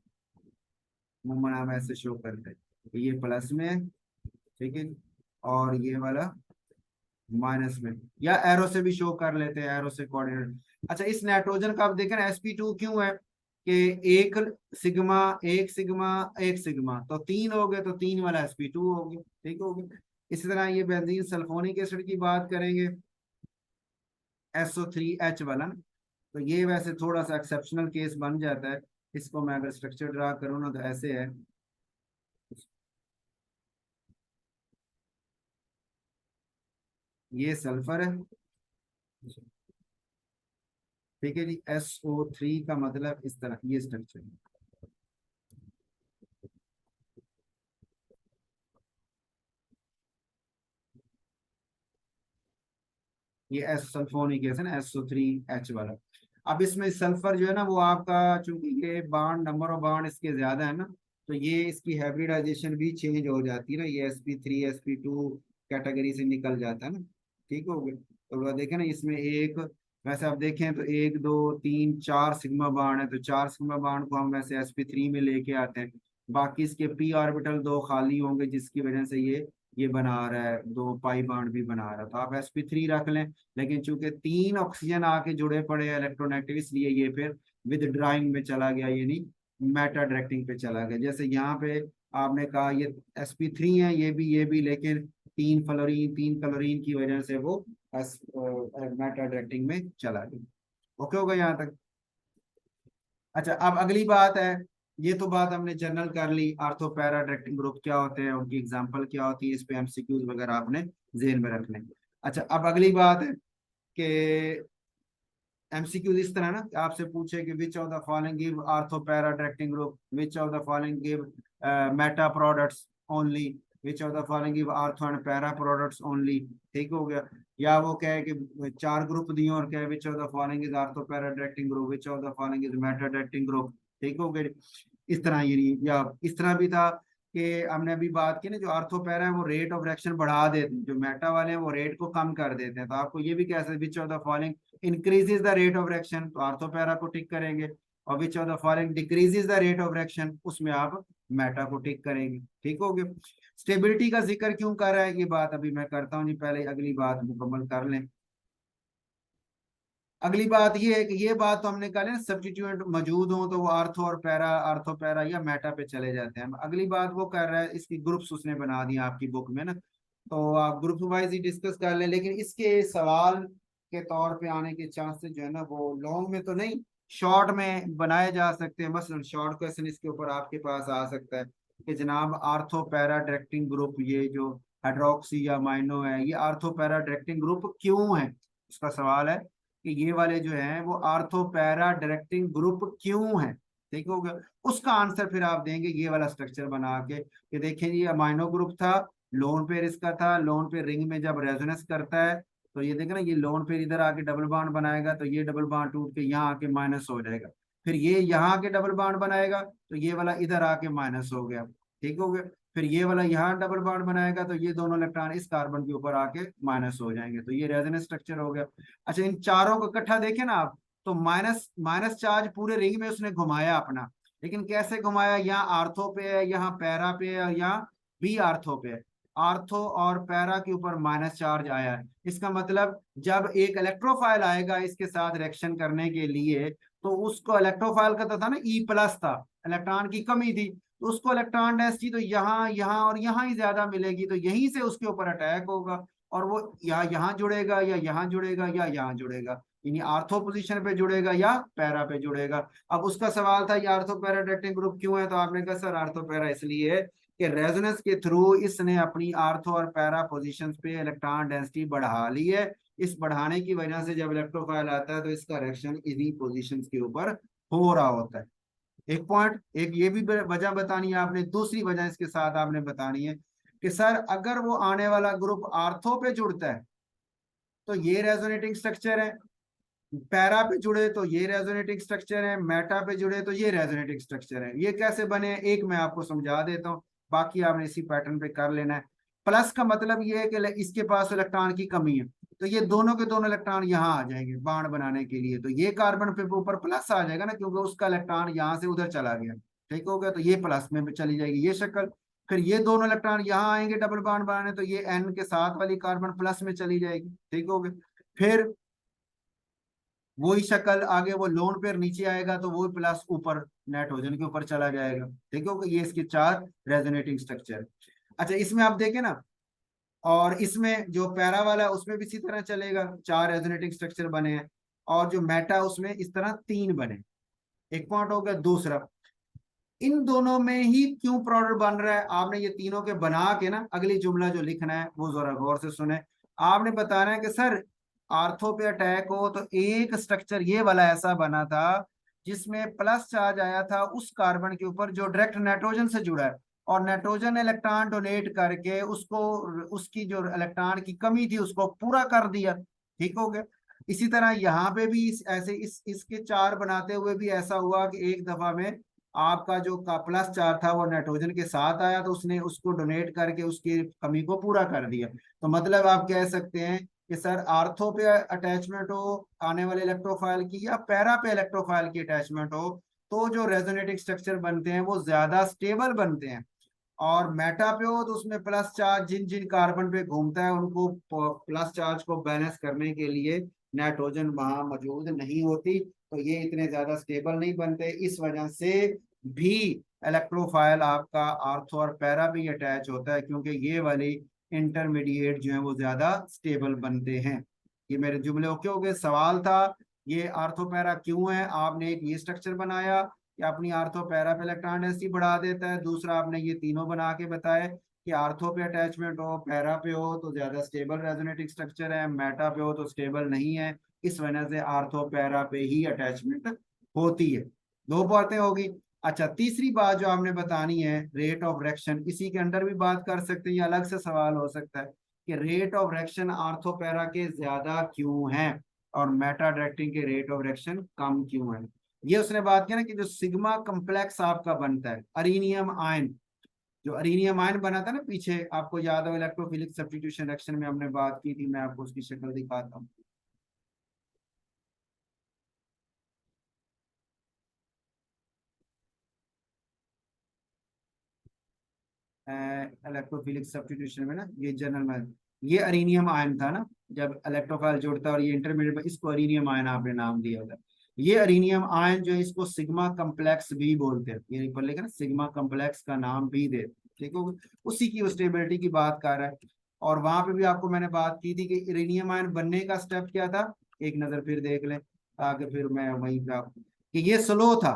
मुंह नाम ऐसे शो करते हैं, ये प्लस में है, ठीक है, और ये वाला माइनस में, या एरो से भी शो कर लेते हैं, एरो से कोऑर्डिनेट। अच्छा, इस नाइट्रोजन का आप देखें ना sp2 क्यों है कि एक सिग्मा, एक सिग्मा, एक सिग्मा, तो 3 हो गए, तो 3 वाला sp2 हो गया। ठीक हो गया। इसी तरह ये बेंजीन सल्फोनिक एसिड की बात करेंगे, SO3H वाला ना, तो ये वैसे थोड़ा सा एक्सेप्शनल केस बन जाता है। इसको मैं अगर स्ट्रक्चर ड्रा करूँ ना तो ऐसे है, ये सल्फर है, ठीक है जी, SO3 का मतलब इस तरह ये स्ट्रक्चर है। ये एस सल्फोनिक एसिड ना, SO3H वाला। अब इसमें सल्फर जो है ना वो आपका, चूंकि ये बॉन्ड, नंबर ऑफ बॉन्ड इसके ज्यादा है ना, तो ये इसकी हाइब्रिडाइजेशन भी चेंज हो जाती है ना, ये sp3 sp2 कैटेगरी से निकल जाता है ना। ठीक हो गया, तो वो देखें ना इसमें एक, वैसे आप देखें तो 1 2 3 4 सिग्मा बॉन्ड है, तो 4 सिग्मा बॉन्ड को हम वैसे sp3 में लेके आते हैं, बाकी इसके p ऑर्बिटल 2 खाली होंगे जिसकी वजह से ये बना रहा है, 2 पाई बॉन्ड भी बना रहा है, तो आप sp3 रख लें। लेकिन चूंकि 3 ऑक्सीजन आके जुड़े पड़े हैं इलेक्ट्रोनेगेटिव, इसलिए ये फिर विद ड्राइंग में चला गया, यानी मेटा डायरेक्टिंग पे चला गया। जैसे यहाँ पे आपने कहा ये sp3 है, ये भी, लेकिन 3 क्लोरीन की वजह से वो मेटा डायरेक्टिंग में चला गया। ओके होगा यहाँ तक। अच्छा, अब अगली बात है, ये तो बात हमने जनरल कर ली, आर्थो पैरा डायरेक्टिंग ग्रुप क्या होते हैं, उनकी एग्जांपल क्या होती है, इस पे एमसीक्यूज वगैरह आपने जेहन में रख लें। अच्छा, अब अगली बात है कि एमसीक्यूज इस तरह ना कि आपसे पूछे कि which of the following give ortho para directing group, which of the following give Meta products only, which of the following give ortho and para products only. ठीक हो गया। या वो कहे कि 4 ग्रुप दिए और कहे which of the following is ortho para directing group, which of the following is Meta directing group. ठीक हो गया। इस तरह ये, या इस तरह भी था कि हमने अभी बात की ना, जो आर्थो पैरा है वो रेट ऑफ रिएक्शन बढ़ा देते हैं, जो मेटा वाले हैं वो रेट को कम कर देते हैं, तो आपको ये भी कह सकते which of the following increases the rate of reaction, तो आर्थोपैरा को टिक करेंगे, और which of the following decreases the rate of reaction, उसमें आप मेटा को टिक करेंगे। ठीक हो गया। स्टेबिलिटी का जिक्र क्यों कर रहा है, ये बात अभी मैं करता हूँ जी, पहले अगली बात मुकम्मल कर लें। अगली बात ये है कि ये बात तो हमने कहा ना, सब्स्टिट्यूएंट मौजूद हो तो वो आर्थो पैरा या मेटा पे चले जाते हैं। अगली बात वो कर रहा है, इसकी ग्रुप्स उसने बना दिया आपकी बुक में ना, तो आप ग्रुप वाइज ही डिस्कस कर लें, लेकिन इसके सवाल के तौर पे आने के चांसेस जो है ना वो लॉन्ग में तो नहीं, शॉर्ट में बनाए जा सकते हैं। मसलन शॉर्ट क्वेश्चन इसके ऊपर आपके पास आ सकता है कि जनाब आर्थो पैरा डायरेक्टिंग ग्रुप, ये जो हाइड्रोक्सी या माइनो है, ये आर्थो पैरा डायरेक्टिंग ग्रुप क्यों है? उसका सवाल है कि ये वाले जो हैं वो आर्थो पैरा डायरेक्टिंग ग्रुप क्यों है। ठीक हो गया। उसका आंसर फिर आप देंगे ये वाला स्ट्रक्चर बना के कि देखिए ये अमाइनो ग्रुप था, लोन पेयर इसका था, लोन पेयर रिंग में जब रेजोनेंस करता है तो ये देखे ना, ये लोन पेयर इधर आके डबल बॉन्ड बनाएगा तो ये डबल बॉन्ड टूट के यहाँ आके माइनस हो जाएगा। फिर ये यहाँ आके डबल बॉन्ड बनाएगा तो ये वाला इधर आके माइनस हो गया। ठीक हो गया। फिर ये वाला यहाँ डबल बॉन्ड बनाएगा तो ये दोनों इलेक्ट्रॉन इस कार्बन के ऊपर आके माइनस हो जाएंगे, तो ये रेजोनेंस स्ट्रक्चर हो गया। अच्छा, इन चारों को इकट्ठा देखें ना आप, तो माइनस माइनस चार्ज पूरे रिंग में उसने घुमाया अपना, लेकिन कैसे घुमाया? यहाँ आर्थो पे है, यहाँ पैरा पे है, और यहाँ बी आर्थो पे है। आर्थो और पैरा के ऊपर माइनस चार्ज आया है। इसका मतलब जब एक इलेक्ट्रोफाइल आएगा इसके साथ रिएक्शन करने के लिए, तो उसको इलेक्ट्रोफाइल का तो था ना ई प्लस था, इलेक्ट्रॉन की कमी थी, तो उसको इलेक्ट्रॉन डेंसिटी तो यहाँ यहाँ और यहाँ ही ज्यादा मिलेगी, तो यहीं से उसके ऊपर अटैक होगा और वो या यहाँ जुड़ेगा या यहाँ जुड़ेगा या यहाँ जुड़ेगा, यानी आर्थो पोजीशन पे जुड़ेगा या पैरा पे जुड़ेगा। अब उसका सवाल था ये आर्थो पैरा डायरेक्टिंग ग्रुप क्यों है, तो आपने कहा सर आर्थो पैरा इसलिए है कि रेजोनेंस के थ्रू इसने अपनी आर्थो और पैरा पोजीशंस पे इलेक्ट्रॉन डेंसिटी बढ़ा ली है। इस बढ़ाने की वजह से जब इलेक्ट्रोफाइल आता है तो इसका रिएक्शन इन्हीं पोजीशंस के ऊपर हो रहा होता है। एक पॉइंट, एक ये भी वजह बतानी है आपने। दूसरी वजह इसके साथ आपने बतानी है कि सर अगर वो आने वाला ग्रुप आर्थो पे जुड़ता है तो ये रेजोनेटिंग स्ट्रक्चर है, पैरा पे जुड़े तो ये रेजोनेटिंग स्ट्रक्चर है, मेटा पे जुड़े तो ये रेजोनेटिंग स्ट्रक्चर है। ये कैसे बने, एक मैं आपको समझा देता हूँ, बाकी आपने इसी पैटर्न पे कर लेना है। प्लस का मतलब ये है कि इसके पास इलेक्ट्रॉन की कमी है, तो ये दोनों के दोनों इलेक्ट्रॉन यहाँ आ जाएंगे बॉन्ड बनाने के लिए, तो ये कार्बन पे ऊपर प्लस आ जाएगा ना, क्योंकि उसका इलेक्ट्रॉन यहाँ से उधर चला गया। ठीक हो गया, तो ये प्लस में चली जाएगी ये शक्ल। फिर ये दोनों इलेक्ट्रॉन यहाँ आएंगे डबल बॉन्ड बनाने, तो ये एन के साथ वाली कार्बन प्लस में चली जाएगी। ठीक हो गया। फिर वही शक्ल आगे वो लोन पेयर नीचे आएगा तो वो प्लस ऊपर नाइट्रोजन के ऊपर चला जाएगा। ठीक है, ये इसके चार रेजोनेटिंग स्ट्रक्चर। अच्छा, इसमें आप देखें ना, और इसमें जो पैरा वाला है उसमें भी इसी तरह चलेगा, चार रेजोनेटिंग स्ट्रक्चर बने हैं, और जो मेटा उसमें इस तरह तीन बने। एक पॉइंट हो गया। दूसरा, इन दोनों में ही क्यों प्रोडक्ट बन रहा है, आपने ये तीनों के बना के ना अगली जुमला जो लिखना है वो जरा गौर से सुने। आपने बताना है कि सर आर्थो पे अटैक हो तो एक स्ट्रक्चर ये वाला ऐसा बना था जिसमें प्लस चार्ज आया था उस कार्बन के ऊपर जो डायरेक्ट नाइट्रोजन से जुड़ा है, और नाइट्रोजन इलेक्ट्रॉन डोनेट करके उसको, उसकी जो इलेक्ट्रॉन की कमी थी उसको पूरा कर दिया। ठीक हो गया। इसी तरह यहाँ पे भी ऐसे इसके चार बनाते हुए भी ऐसा हुआ कि एक दफा में आपका जो का प्लस चार्ज था वो नाइट्रोजन के साथ आया तो उसने उसको डोनेट करके उसकी कमी को पूरा कर दिया। तो मतलब आप कह सकते हैं कि सर आर्थो पे अटैचमेंट हो आने वाले इलेक्ट्रोफाइल की या पैरा पे इलेक्ट्रोफाइल की अटैचमेंट हो, तो जो रेजोनेटिंग स्ट्रक्चर बनते हैं वो ज्यादा स्टेबल बनते हैं। और मेटा पे हो तो उसमें प्लस चार्ज जिन जिन कार्बन पे घूमता है उनको प्लस चार्ज को बैलेंस करने के लिए नाइट्रोजन वहां मौजूद नहीं होती, तो ये इतने ज्यादा स्टेबल नहीं बनते। इस वजह से भी इलेक्ट्रोफाइल आपका आर्थो और पैरा भी अटैच होता है, क्योंकि ये वाली इंटरमीडिएट जो है वो ज्यादा स्टेबल बनते हैं। ये मेरे जुमले ओके हो गए। सवाल था ये आर्थो पैरा क्यों है, आपने एक ये स्ट्रक्चर बनाया कि अपनी आर्थो पैरा पे इलेक्ट्रॉन डेंसिटी बढ़ा देता है, दूसरा आपने ये तीनों बना के बताया कि आर्थो पे अटैचमेंट हो पैरा पे हो तो ज्यादा स्टेबल रेजोनेटिंग स्ट्रक्चर है, मेटा पे हो तो स्टेबल नहीं है, इस वजह से आर्थो पैरा पे ही अटैचमेंट होती है। दो बातें होगी। अच्छा, तीसरी बात जो आपने बतानी है रेट ऑफ रिएक्शन, इसी के अंदर भी बात कर सकते हैं, ये अलग से सवाल हो सकता है कि rate of reaction ortho para के ज्यादा क्यों है और मेटा डायरेक्टिंग के रेट ऑफ रिएक्शन कम क्यों है। ये उसने बात की ना कि जो सिग्मा कम्प्लेक्स आपका बनता है अरीनियम आयन, जो अरीनियम आयन बना था ना पीछे, आपको याद हो इलेक्ट्रोफिलिक सब्स्टिट्यूशन रिएक्शन में हमने बात की थी, मैं आपको उसकी शक्ल दिखाता हूँ। इलेक्ट्रोफिलिक सब्स्टिट्यूशन में ना ये जनरल में ये अरीनियम आयन था ना, जब इलेक्ट्रोफाइल जोड़ता है और ये इंटरमीडिएट, इसको अरीनियम आयन आपने नाम दिया था। ये अरीनियम आयन जो है इसको सिग्मा कम्प्लेक्स भी बोलते हैं, ये ऊपर लिखा ना सिग्मा कम्प्लेक्स का नाम भी दे। ठीक है, उसी की स्टेबिलिटी की बात कर रहा है। और वहां पे भी आपको मैंने बात की थी कि इरेनियम आयन बनने का स्टेप क्या था, एक नजर फिर देख लें ताकि फिर मैं वहीं पे आपको, कि ये स्लो था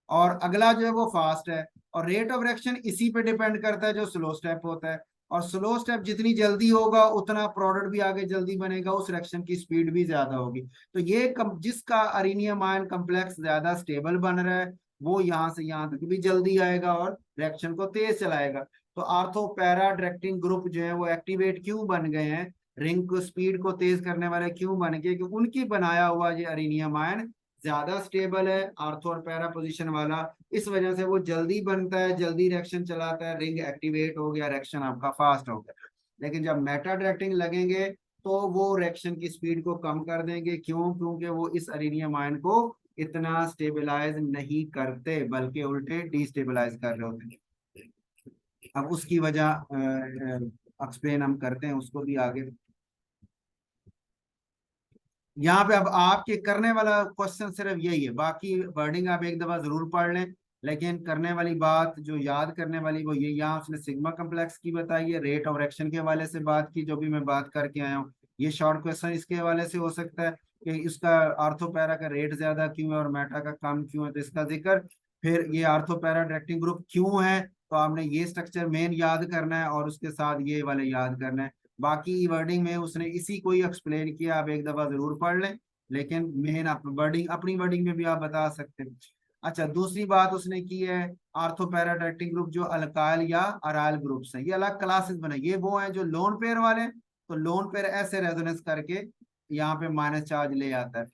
और अगला जो है वो फास्ट है, और रेट ऑफ रिएक्शन इसी पे डिपेंड करता है जो स्लो स्टेप होता है, और स्लो स्टेप जितनी जल्दी होगा उतना प्रोडक्ट भी आगे जल्दी बनेगा, उस रिएक्शन की स्पीड भी ज्यादा होगी। तो ये जिसका अरेनियम आयन कम्प्लेक्स ज्यादा स्टेबल बन रहा है वो यहाँ से यहाँ तक भी जल्दी आएगा और रिएक्शन को तेज चलाएगा। तो आर्थो पैरा डायरेक्टिंग ग्रुप जो है वो एक्टिवेट क्यों बन गए हैं, रिंग को स्पीड को तेज करने वाले क्यों बन गए, क्योंकि उनकी बनाया हुआ ये अरेनियम आयन ज्यादा स्टेबल है आर्थो और पैरा पोजीशन वाला, इस वजह से वो जल्दी बनता है, जल्दी रिएक्शन चलाता है, रिंग एक्टिवेट हो गया, रिएक्शन आपका फास्ट हो गया। लेकिन जब मेटा डायरेक्टिंग लगेंगे तो वो रिएक्शन की स्पीड को कम कर देंगे, क्यों, क्योंकि वो इस अरेनियम आयन को इतना स्टेबलाइज नहीं करते बल्कि उल्टे डिस्टेबलाइज कर रहे होते हैं। अब उसकी वजह एक्सप्लेन हम करते हैं उसको भी आगे। यहाँ पे अब आपके करने वाला क्वेश्चन सिर्फ यही है, बाकी वर्डिंग आप एक दफा जरूर पढ़ लें, लेकिन करने वाली बात जो याद करने वाली वो ये, यहाँ उसने सिग्मा कम्प्लेक्स की बताई है, रेट ऑफ रिएक्शन के हवाले से बात की, जो भी मैं बात करके आया हूँ। ये शॉर्ट क्वेश्चन इसके हवाले से हो सकता है कि इसका आर्थोपैरा का रेट ज्यादा क्यों है और मेटा का कम क्यों है, तो इसका जिक्र। फिर ये आर्थोपैरा डायरेक्टिंग ग्रुप क्यों है, तो आपने ये स्ट्रक्चर मेन याद करना है और उसके साथ ये वाले याद करना है। बाकी वर्डिंग में उसने इसी को ही एक्सप्लेन किया, आप एक दफा जरूर पढ़ लें, लेकिन मेन आप वर्डिंग अपनी वर्डिंग में भी आप बता सकते हैं। अच्छा, दूसरी बात उसने की है, आर्थो पैरा डायरेक्टिंग ग्रुप जो अल्काइल या अराइल ग्रुप्स हैं, ये अलग क्लासेस बने, ये वो हैं जो लोन पेयर वाले हैं, तो लोन पेयर ऐसे रेजोनेंस करके यहाँ पे माइनस चार्ज ले आता है,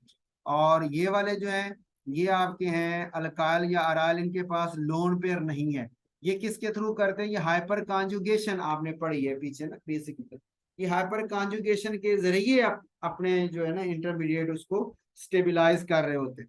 और ये वाले जो हैं ये आपके हैं अल्काइल या अराइल, इनके पास लोन पेयर नहीं है। ये किसके थ्रू करते हैं, ये हाइपर कॉन्जुगेशन आपने पढ़ी है पीछे ना बेसिक, ये हाइपर कॉन्जुगेशन के जरिए अपने जो है ना इंटरमीडिएट उसको स्टेबिलाईज कर रहे होते हैं।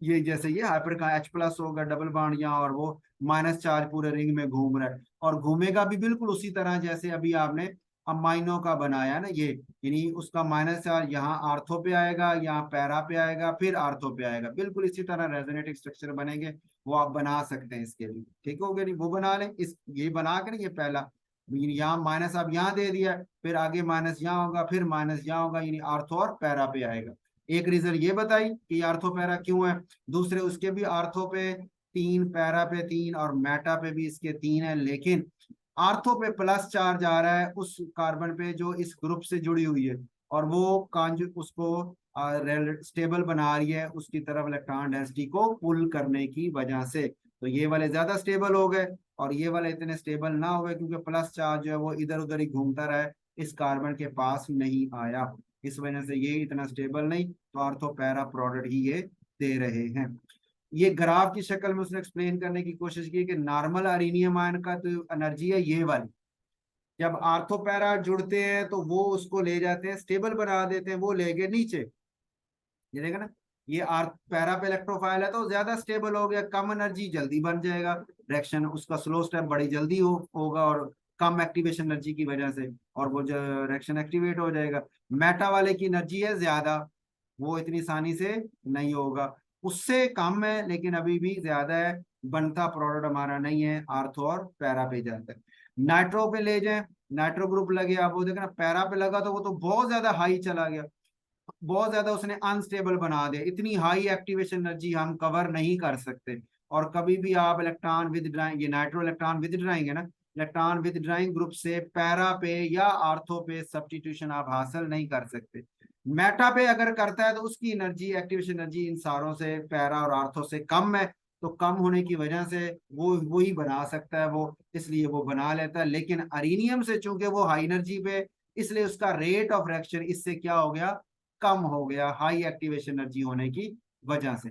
ये जैसे ये हाइपर का H+ होगा डबल बॉन्ड यहाँ, और वो माइनस चार्ज पूरे रिंग में घूम रहा है, और घूमेगा भी बिल्कुल उसी तरह जैसे अभी आपने अमाइनो का बनाया ना ये, यानी उसका माइनस चार्ज यहाँ आर्थो पे आएगा, यहाँ पैरा पे आएगा, फिर आर्थो पे आएगा, बिल्कुल इसी तरह रेजोनेटिंग स्ट्रक्चर बनेंगे। वो आप बना सकते हैं इसके लिए, ठीक हो गया, नहीं वो बना लें, इस ये बना कर ये पहला, यहाँ माइनस आप यहाँ दे दिया, फिर आगे माइनस यहाँ होगा, फिर माइनस यहाँ होगा, यानी आर्थो और पैरा पे आएगा। एक रीजन ये बताई कि आर्थो पैरा क्यों है, दूसरे उसके भी आर्थो पे 3, पैरा पे 3 और मेटा पे भी इसके 3 है, लेकिन आर्थो पे प्लस चार्ज आ रहा है उस कार्बन पे जो इस ग्रुप से जुड़ी हुई है, और वो कांजू उसको स्टेबल बना रही है उसकी तरफ इलेक्ट्रॉन डेंसिटी को पुल करने की वजह से, तो ये वाले ज्यादा स्टेबल हो गए और ये वाले इतने स्टेबल ना हुए, क्योंकि प्लस चार्ज जो है वो इधर उधर ही घूमता रहा है, इस कार्बन के पास नहीं आया, इस वजह से ये इतना स्टेबल नहीं, तो आर्थो पैरा प्रोडक्ट ही ये दे रहे हैं। ये ग्राफ की शक्ल में उसने एक्सप्लेन करने की कोशिश की कि नॉर्मल अरेनियम आयन का तो एनर्जी है ये वाली, जब आर्थो पैरा जुड़ते हैं तो वो उसको ले जाते हैं स्टेबल बना देते हैं, वो ले गए नीचे, ये देखा ना, ये आर्थ पैरा पे इलेक्ट्रोफाइल है तो ज्यादा स्टेबल हो गया, कम एनर्जी जल्दी बन जाएगा, रिएक्शन उसका स्लो स्टेप बड़ी जल्दी होगा और कम एक्टिवेशन एनर्जी की वजह से, और वो जो रिएक्शन एक्टिवेट हो जाएगा। मेटा वाले की एनर्जी है ज्यादा, वो इतनी आसानी से नहीं होगा, उससे कम है लेकिन अभी भी ज्यादा है, बनता प्रोडक्ट हमारा नहीं है, आर्थो और पैरा पे जाता है। नाइट्रो पे ले जाए, नाइट्रो ग्रुप लगे, आप वो देखना पैरा पे लगा तो वो तो बहुत ज्यादा हाई चला गया, बहुत ज्यादा उसने अनस्टेबल बना दिया, इतनी हाई एक्टिवेशन एनर्जी हम कवर नहीं कर सकते, और कभी भी आप इलेक्ट्रॉन विदड्राइंग, ये नाइट्रो इलेक्ट्रॉन विदड्राइंग है ना, इलेक्ट्रॉन विदड्राइंग ग्रुप से पैरा पे या आर्थो पे सब्स्टिट्यूशन आप हासिल नहीं कर सकते। मेटा पे अगर करता है तो उसकी एनर्जी एक्टिवेशन एनर्जी इन सारों से पैरा और आर्थो से कम है, तो कम होने की वजह से वो ही बना सकता है वो, इसलिए वो बना लेता है। लेकिन अरेनियम से चूंकि वो हाई एनर्जी पे, इसलिए उसका रेट ऑफ रिएक्शन इससे क्या हो गया, कम हो गया, हाई एक्टिवेशन एनर्जी होने की वजह से।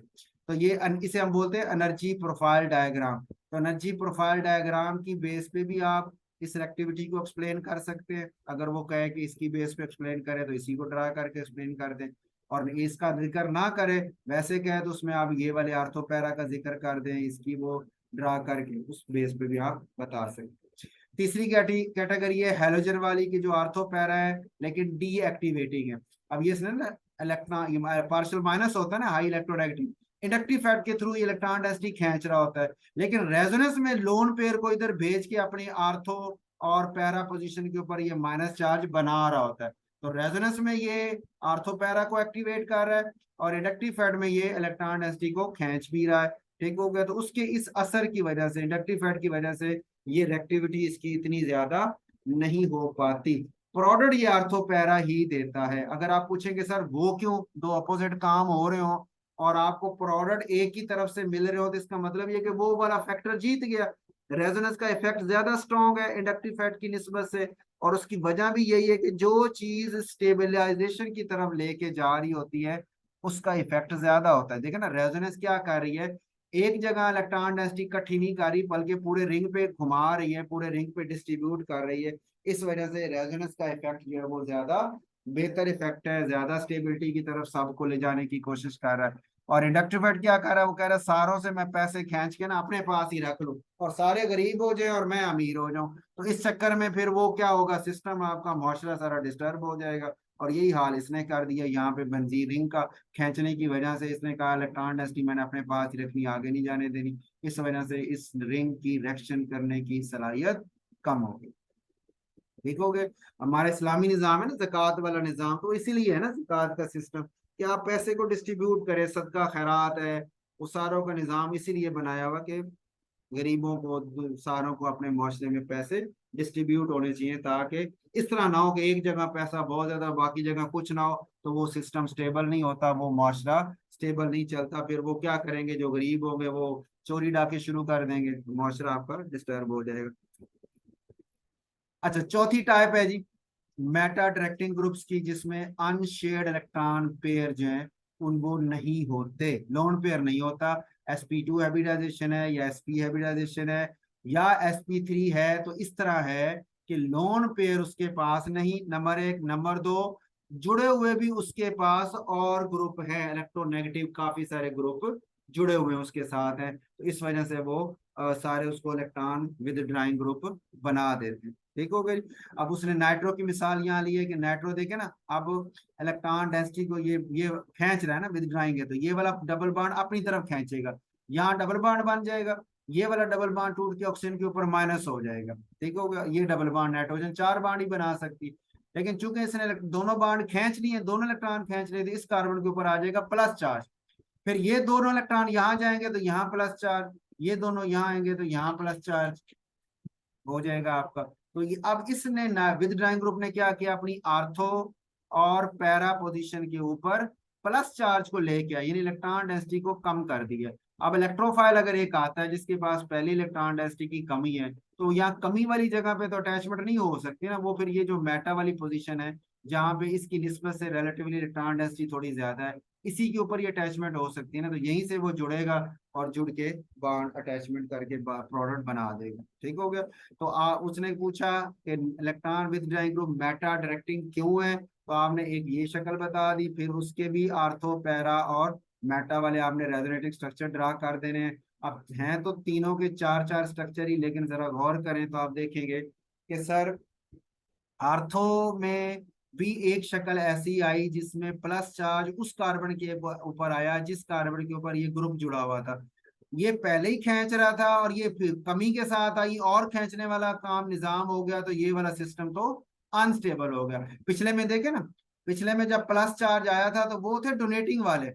तो ये इसे हम बोलते हैं एनर्जी प्रोफाइल डायग्राम। तो एनर्जी प्रोफाइल डायग्राम की बेस पे भी आप इस एक्टिविटी को एक्सप्लेन कर सकते हैं, अगर वो कहे कि इसकी बेस पे एक्सप्लेन करे तो इसी को ड्रा करके एक्सप्लेन कर दें, और इसका जिक्र ना करे वैसे कहे तो उसमें आप ये वाले आर्थोपैरा का जिक्र कर दें, इसकी वो ड्रा करके उस बेस पे भी आप बता सकते हैं। तीसरी कैटेगरी है हेलोजन वाली की, जो आर्थोपैरा है लेकिन डीएक्टिवेटिंग है। अब ये ना इलेक्ट्रॉन पार्शियल माइनस होता है ना, हाई इलेक्ट्रोनेगेटिव, इंडक्टिव फैक्ट के थ्रू इलेक्ट्रॉन डेंसिटी खींच रहा होता है, लेकिन रेजोनेंस में लोन पेयर को इधर भेज के अपनी आर्थो और पैरा पोजीशन के ऊपर ये माइनस चार्ज बना रहा होता है। तो रेजोनेंस में ये आर्थो पैरा को एक्टिवेट कर रहा है और इंडक्टिव फैट में ये इलेक्ट्रॉन डेंसिटी को खींच भी रहा है। ठीक हो गया। तो उसके इस असर की वजह से, इंडक्टिव फैट की वजह से, ये रिएक्टिविटी इसकी इतनी ज्यादा नहीं हो पाती। प्रोडक्ट ये आर्थो पैरा ही देता है। अगर आप पूछेंगे सर वो क्यों, दो अपोजिट काम हो रहे हो और आपको प्रोडक्ट एक ही तरफ से मिल रहे हो, तो इसका मतलब ये कि वो वाला फैक्टर जीत गया। रेजोनेंस का इफेक्ट ज्यादा स्ट्रॉन्ग है इंडक्टिव फैट की निस्बत से, और उसकी वजह भी यही है कि जो चीज स्टेबलाइजेशन की तरफ लेके जा रही होती है उसका इफेक्ट ज्यादा होता है। देखिए ना, रेजोनेंस क्या कर रही है, एक जगह इलेक्ट्रॉन डेंसिटी इकट्ठी नहीं कर रही बल्कि पूरे रिंग पे घुमा रही है, पूरे रिंग पे डिस्ट्रीब्यूट कर रही है। इस वजह से रेजोनेंस का इफेक्ट जो है वो ज्यादा बेहतर इफेक्ट है, ज्यादा स्टेबिलिटी की तरफ सबको ले जाने की कोशिश कर रहा है। और इंडक्टिव फैट क्या कर रहा है, वो कह रहा है सारों से मैं पैसे खींच के ना अपने पास ही रख लूं और सारे गरीब हो जाए और मैं अमीर हो जाऊं। तो इस चक्कर में फिर वो क्या होगा, सिस्टम आपका मुआशरा सारा डिस्टर्ब हो जाएगा। और यही हाल इसने कर दिया यहाँ पे, बेंजीन रिंग का खींचने की वजह से इसने कहा इलेक्ट्रॉन डेंसिटी मैंने अपने पास ही रखनी, आगे नहीं जाने देनी। इस वजह से इस रिंग की रिएक्शन करने की सलाहियत कम हो गई। ठीक हो गए। हमारा इस्लामी निज़ाम है ना ज़कात वाला निज़ाम, तो इसीलिए है ना ज़कात का सिस्टम कि आप पैसे को डिस्ट्रीब्यूट करें, सदका खैरात है, वो सारों का निज़ाम इसीलिए बनाया हुआ कि गरीबों को, सारों को अपने मुआशरे में पैसे डिस्ट्रीब्यूट होने चाहिए, ताकि इस तरह ना हो कि एक जगह पैसा बहुत ज्यादा बाकी जगह कुछ ना हो, तो वो सिस्टम स्टेबल नहीं होता, वो मुआशरा स्टेबल नहीं चलता। फिर वो क्या करेंगे, जो गरीब होंगे वो चोरी डाके शुरू कर देंगे, मुआशरा आपका डिस्टर्ब हो जाएगा। अच्छा, चौथी टाइप है जी मेटा डायरेक्टिंग ग्रुप्स की, जिसमें अनशेयर्ड इलेक्ट्रॉन पेयर जो है उन वो नहीं होते, लोन पेयर नहीं होता। sp2 हाइब्रिडाइजेशन है या sp हाइब्रिडाइजेशन है या sp3 है, तो इस तरह है कि लोन पेयर उसके पास नहीं, नंबर एक। नंबर दो, जुड़े हुए भी उसके पास और ग्रुप है, इलेक्ट्रोनेगेटिव काफी सारे ग्रुप जुड़े हुए हैं उसके साथ हैं, तो इस वजह से वो सारे उसको इलेक्ट्रॉन विद ड्राइंग ग्रुप बना देते हैं। ठीक हो गई। अब उसने नाइट्रो की मिसाल यहाँ ली है कि नाइट्रो देखे ना, अब इलेक्ट्रॉन डेंसिटी को ये खींच रहा है ना, विदड्राइंग है, तो ये वाला डबल बॉन्ड अपनी तरफ खींचेगा, यहाँ डबल बॉन्ड बन जाएगा, ये वाला डबल बॉन्ड टूट के ऑक्सीजन के ऊपर माइनस हो जाएगा। ठीक हो गया। ये डबल बॉन्ड नाइट्रोजन चार बॉन्ड ही बना सकती, लेकिन चूंकि इसने दोनों बॉन्ड खींच लिए, दोनों इलेक्ट्रॉन खींच लिए, तो इस कार्बन के ऊपर आ जाएगा प्लस चार्ज। फिर ये दोनों इलेक्ट्रॉन यहाँ जाएंगे तो यहाँ प्लस चार्ज, ये दोनों यहाँ आएंगे तो यहाँ प्लस चार्ज हो जाएगा आपका। तो ये अब इसने ना विदड्राइंग ग्रुप ने क्या किया, अपनी आर्थो और पैरा पोजीशन के ऊपर प्लस चार्ज को लेके आया, यानी इलेक्ट्रॉन डेंसिटी को कम कर दिया। अब इलेक्ट्रोफाइल अगर एक आता है जिसके पास पहली इलेक्ट्रॉन डेंसिटी की कमी है, तो यहाँ कमी वाली जगह पे तो अटैचमेंट नहीं हो सकती ना, वो फिर ये जो मेटा वाली पोजीशन है जहाँ पे इसकी निस्बत से रिलेटिवली इलेक्ट्रॉन डेंसिटी थोड़ी ज्यादा है, इसी के ऊपर ये अटैचमेंट हो सकती है ना, तो यहीं से वो जुड़ेगा और जुड़ के बॉन्ड अटैचमेंट करके प्रोडक्ट बना देगा। ठीक हो गया। तो उसने पूछा कि electron with drawing group Meta directing क्यों है, तो आपने एक ये शक्ल बता दी, फिर उसके भी आर्थो पैरा और मेटा वाले आपने रेजोनेटिव स्ट्रक्चर ड्रा कर देने हैं। अब हैं तो तीनों के चार चार स्ट्रक्चर ही, लेकिन जरा गौर करें तो आप देखेंगे कि सर आर्थो में भी एक शक्ल ऐसी आई जिसमें प्लस चार्ज उस कार्बन के ऊपर आया जिस कार्बन के ऊपर ये ग्रुप जुड़ा हुआ था। ये पहले ही खींच रहा था और ये फिर कमी के साथ आई और खींचने वाला काम निजाम हो गया, तो ये वाला सिस्टम तो अनस्टेबल हो गया। पिछले में देखे ना, पिछले में जब प्लस चार्ज आया था तो वो थे डोनेटिंग वाले,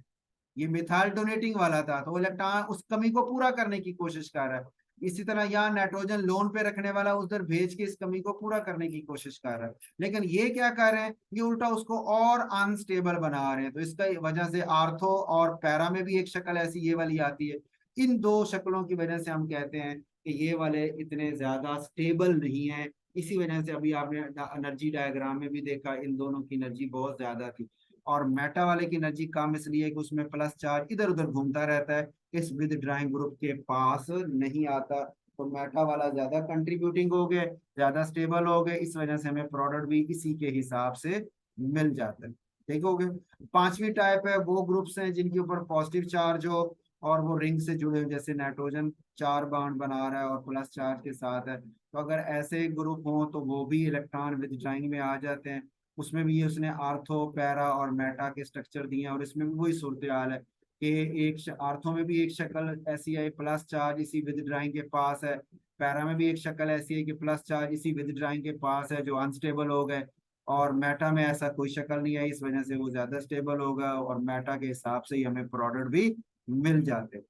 ये मिथाइल डोनेटिंग वाला था, तो वो इलेक्ट्रॉन उस कमी को पूरा करने की कोशिश कर रहा है। इसी तरह यहाँ नाइट्रोजन लोन पे रखने वाला उधर भेज के इस कमी को पूरा करने की कोशिश कर रहा है, लेकिन ये क्या कर रहे हैं, ये उल्टा उसको और अनस्टेबल बना रहे हैं। तो इसका वजह से आर्थो और पैरा में भी एक शक्ल ऐसी ये वाली आती है। इन दो शक्लों की वजह से हम कहते हैं कि ये वाले इतने ज्यादा स्टेबल नहीं है। इसी वजह से अभी आपने एनर्जी डायग्राम में भी देखा, इन दोनों की एनर्जी बहुत ज्यादा थी, और मेटा वाले की एनर्जी कम इसलिए कि उसमें प्लस चार्ज इधर उधर घूमता रहता है, इस विद ड्राइंग ग्रुप के पास नहीं आता। तो मेटा वाला ज्यादा कंट्रीब्यूटिंग हो गए, ज्यादा स्टेबल हो गए, इस वजह से हमें प्रोडक्ट भी इसी के हिसाब से मिल जाता है। ठीक हो गए। पांचवी टाइप है वो ग्रुप्स हैं जिनके ऊपर पॉजिटिव चार्ज हो और वो रिंग से जुड़े हो, जैसे नाइट्रोजन चार बॉन्ड बना रहा है और प्लस चार्ज के साथ है, तो अगर ऐसे ग्रुप हो तो वो भी इलेक्ट्रॉन विद ड्राइंग में आ जाते हैं। उसमें भी ये उसने आर्थो पैरा और मेटा के स्ट्रक्चर दिए हैं और इसमें भी वही सूरत हाल है। कि एक आर्थो में भी एक शक्ल ऐसी है, प्लस चार्ज इसी विदड्राइंग के पास है। पैरा में भी एक शक्ल ऐसी है कि प्लस चार्ज इसी विदड्राइंग के पास है, जो अनस्टेबल हो गए। और मेटा में ऐसा कोई शक्ल नहीं है, इस वजह से वो ज्यादा स्टेबल होगा, और मेटा के हिसाब से ही हमें प्रोडक्ट भी मिल जाते हैं।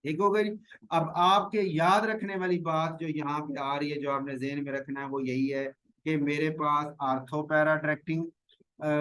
ठीक हो गई। अब आपके याद रखने वाली बात जो यहाँ पे आ रही है, जो आपने जेहन में रखना है, वो यही है कि मेरे पास आर्थो पैरा डायरेक्टिंग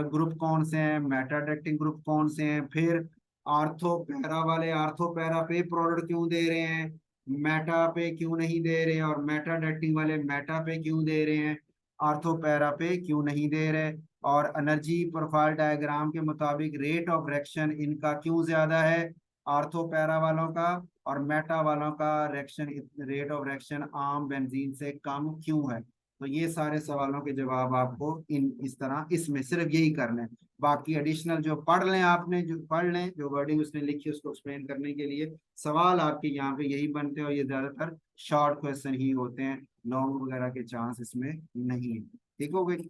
ग्रुप कौन से हैं, मेटा डायरेक्टिंग ग्रुप कौन से हैं, फिर आर्थो पैरा वाले आर्थो पैरा पे प्रोडक्ट क्यों दे रहे हैं, मेटा पे क्यों नहीं दे रहे हैं, और मेटा डायरेक्टिंग वाले मेटा पे क्यों दे रहे हैं, आर्थो पैरा पे क्यों नहीं दे रहे। और एनर्जी प्रोफाइल डायग्राम के मुताबिक रेट ऑफ रिएक्शन इनका क्यों ज्यादा है, आर्थो पैरा वालों का, और मेटा वालों का रिएक्शन रेट ऑफ रिएक्शन आम बेंजीन से कम क्यों है। तो ये सारे सवालों के जवाब आपको इस तरह इसमें सिर्फ यही करने हैं। बाकी एडिशनल जो पढ़ लें, आपने जो पढ़ लें, जो वर्डिंग उसने लिखी उसको एक्सप्लेन करने के लिए सवाल आपके यहाँ पे यही बनते हैं, और ये ज्यादातर शॉर्ट क्वेश्चन ही होते हैं, लॉन्ग वगैरह के चांस इसमें नहीं है। ठीक हो गई।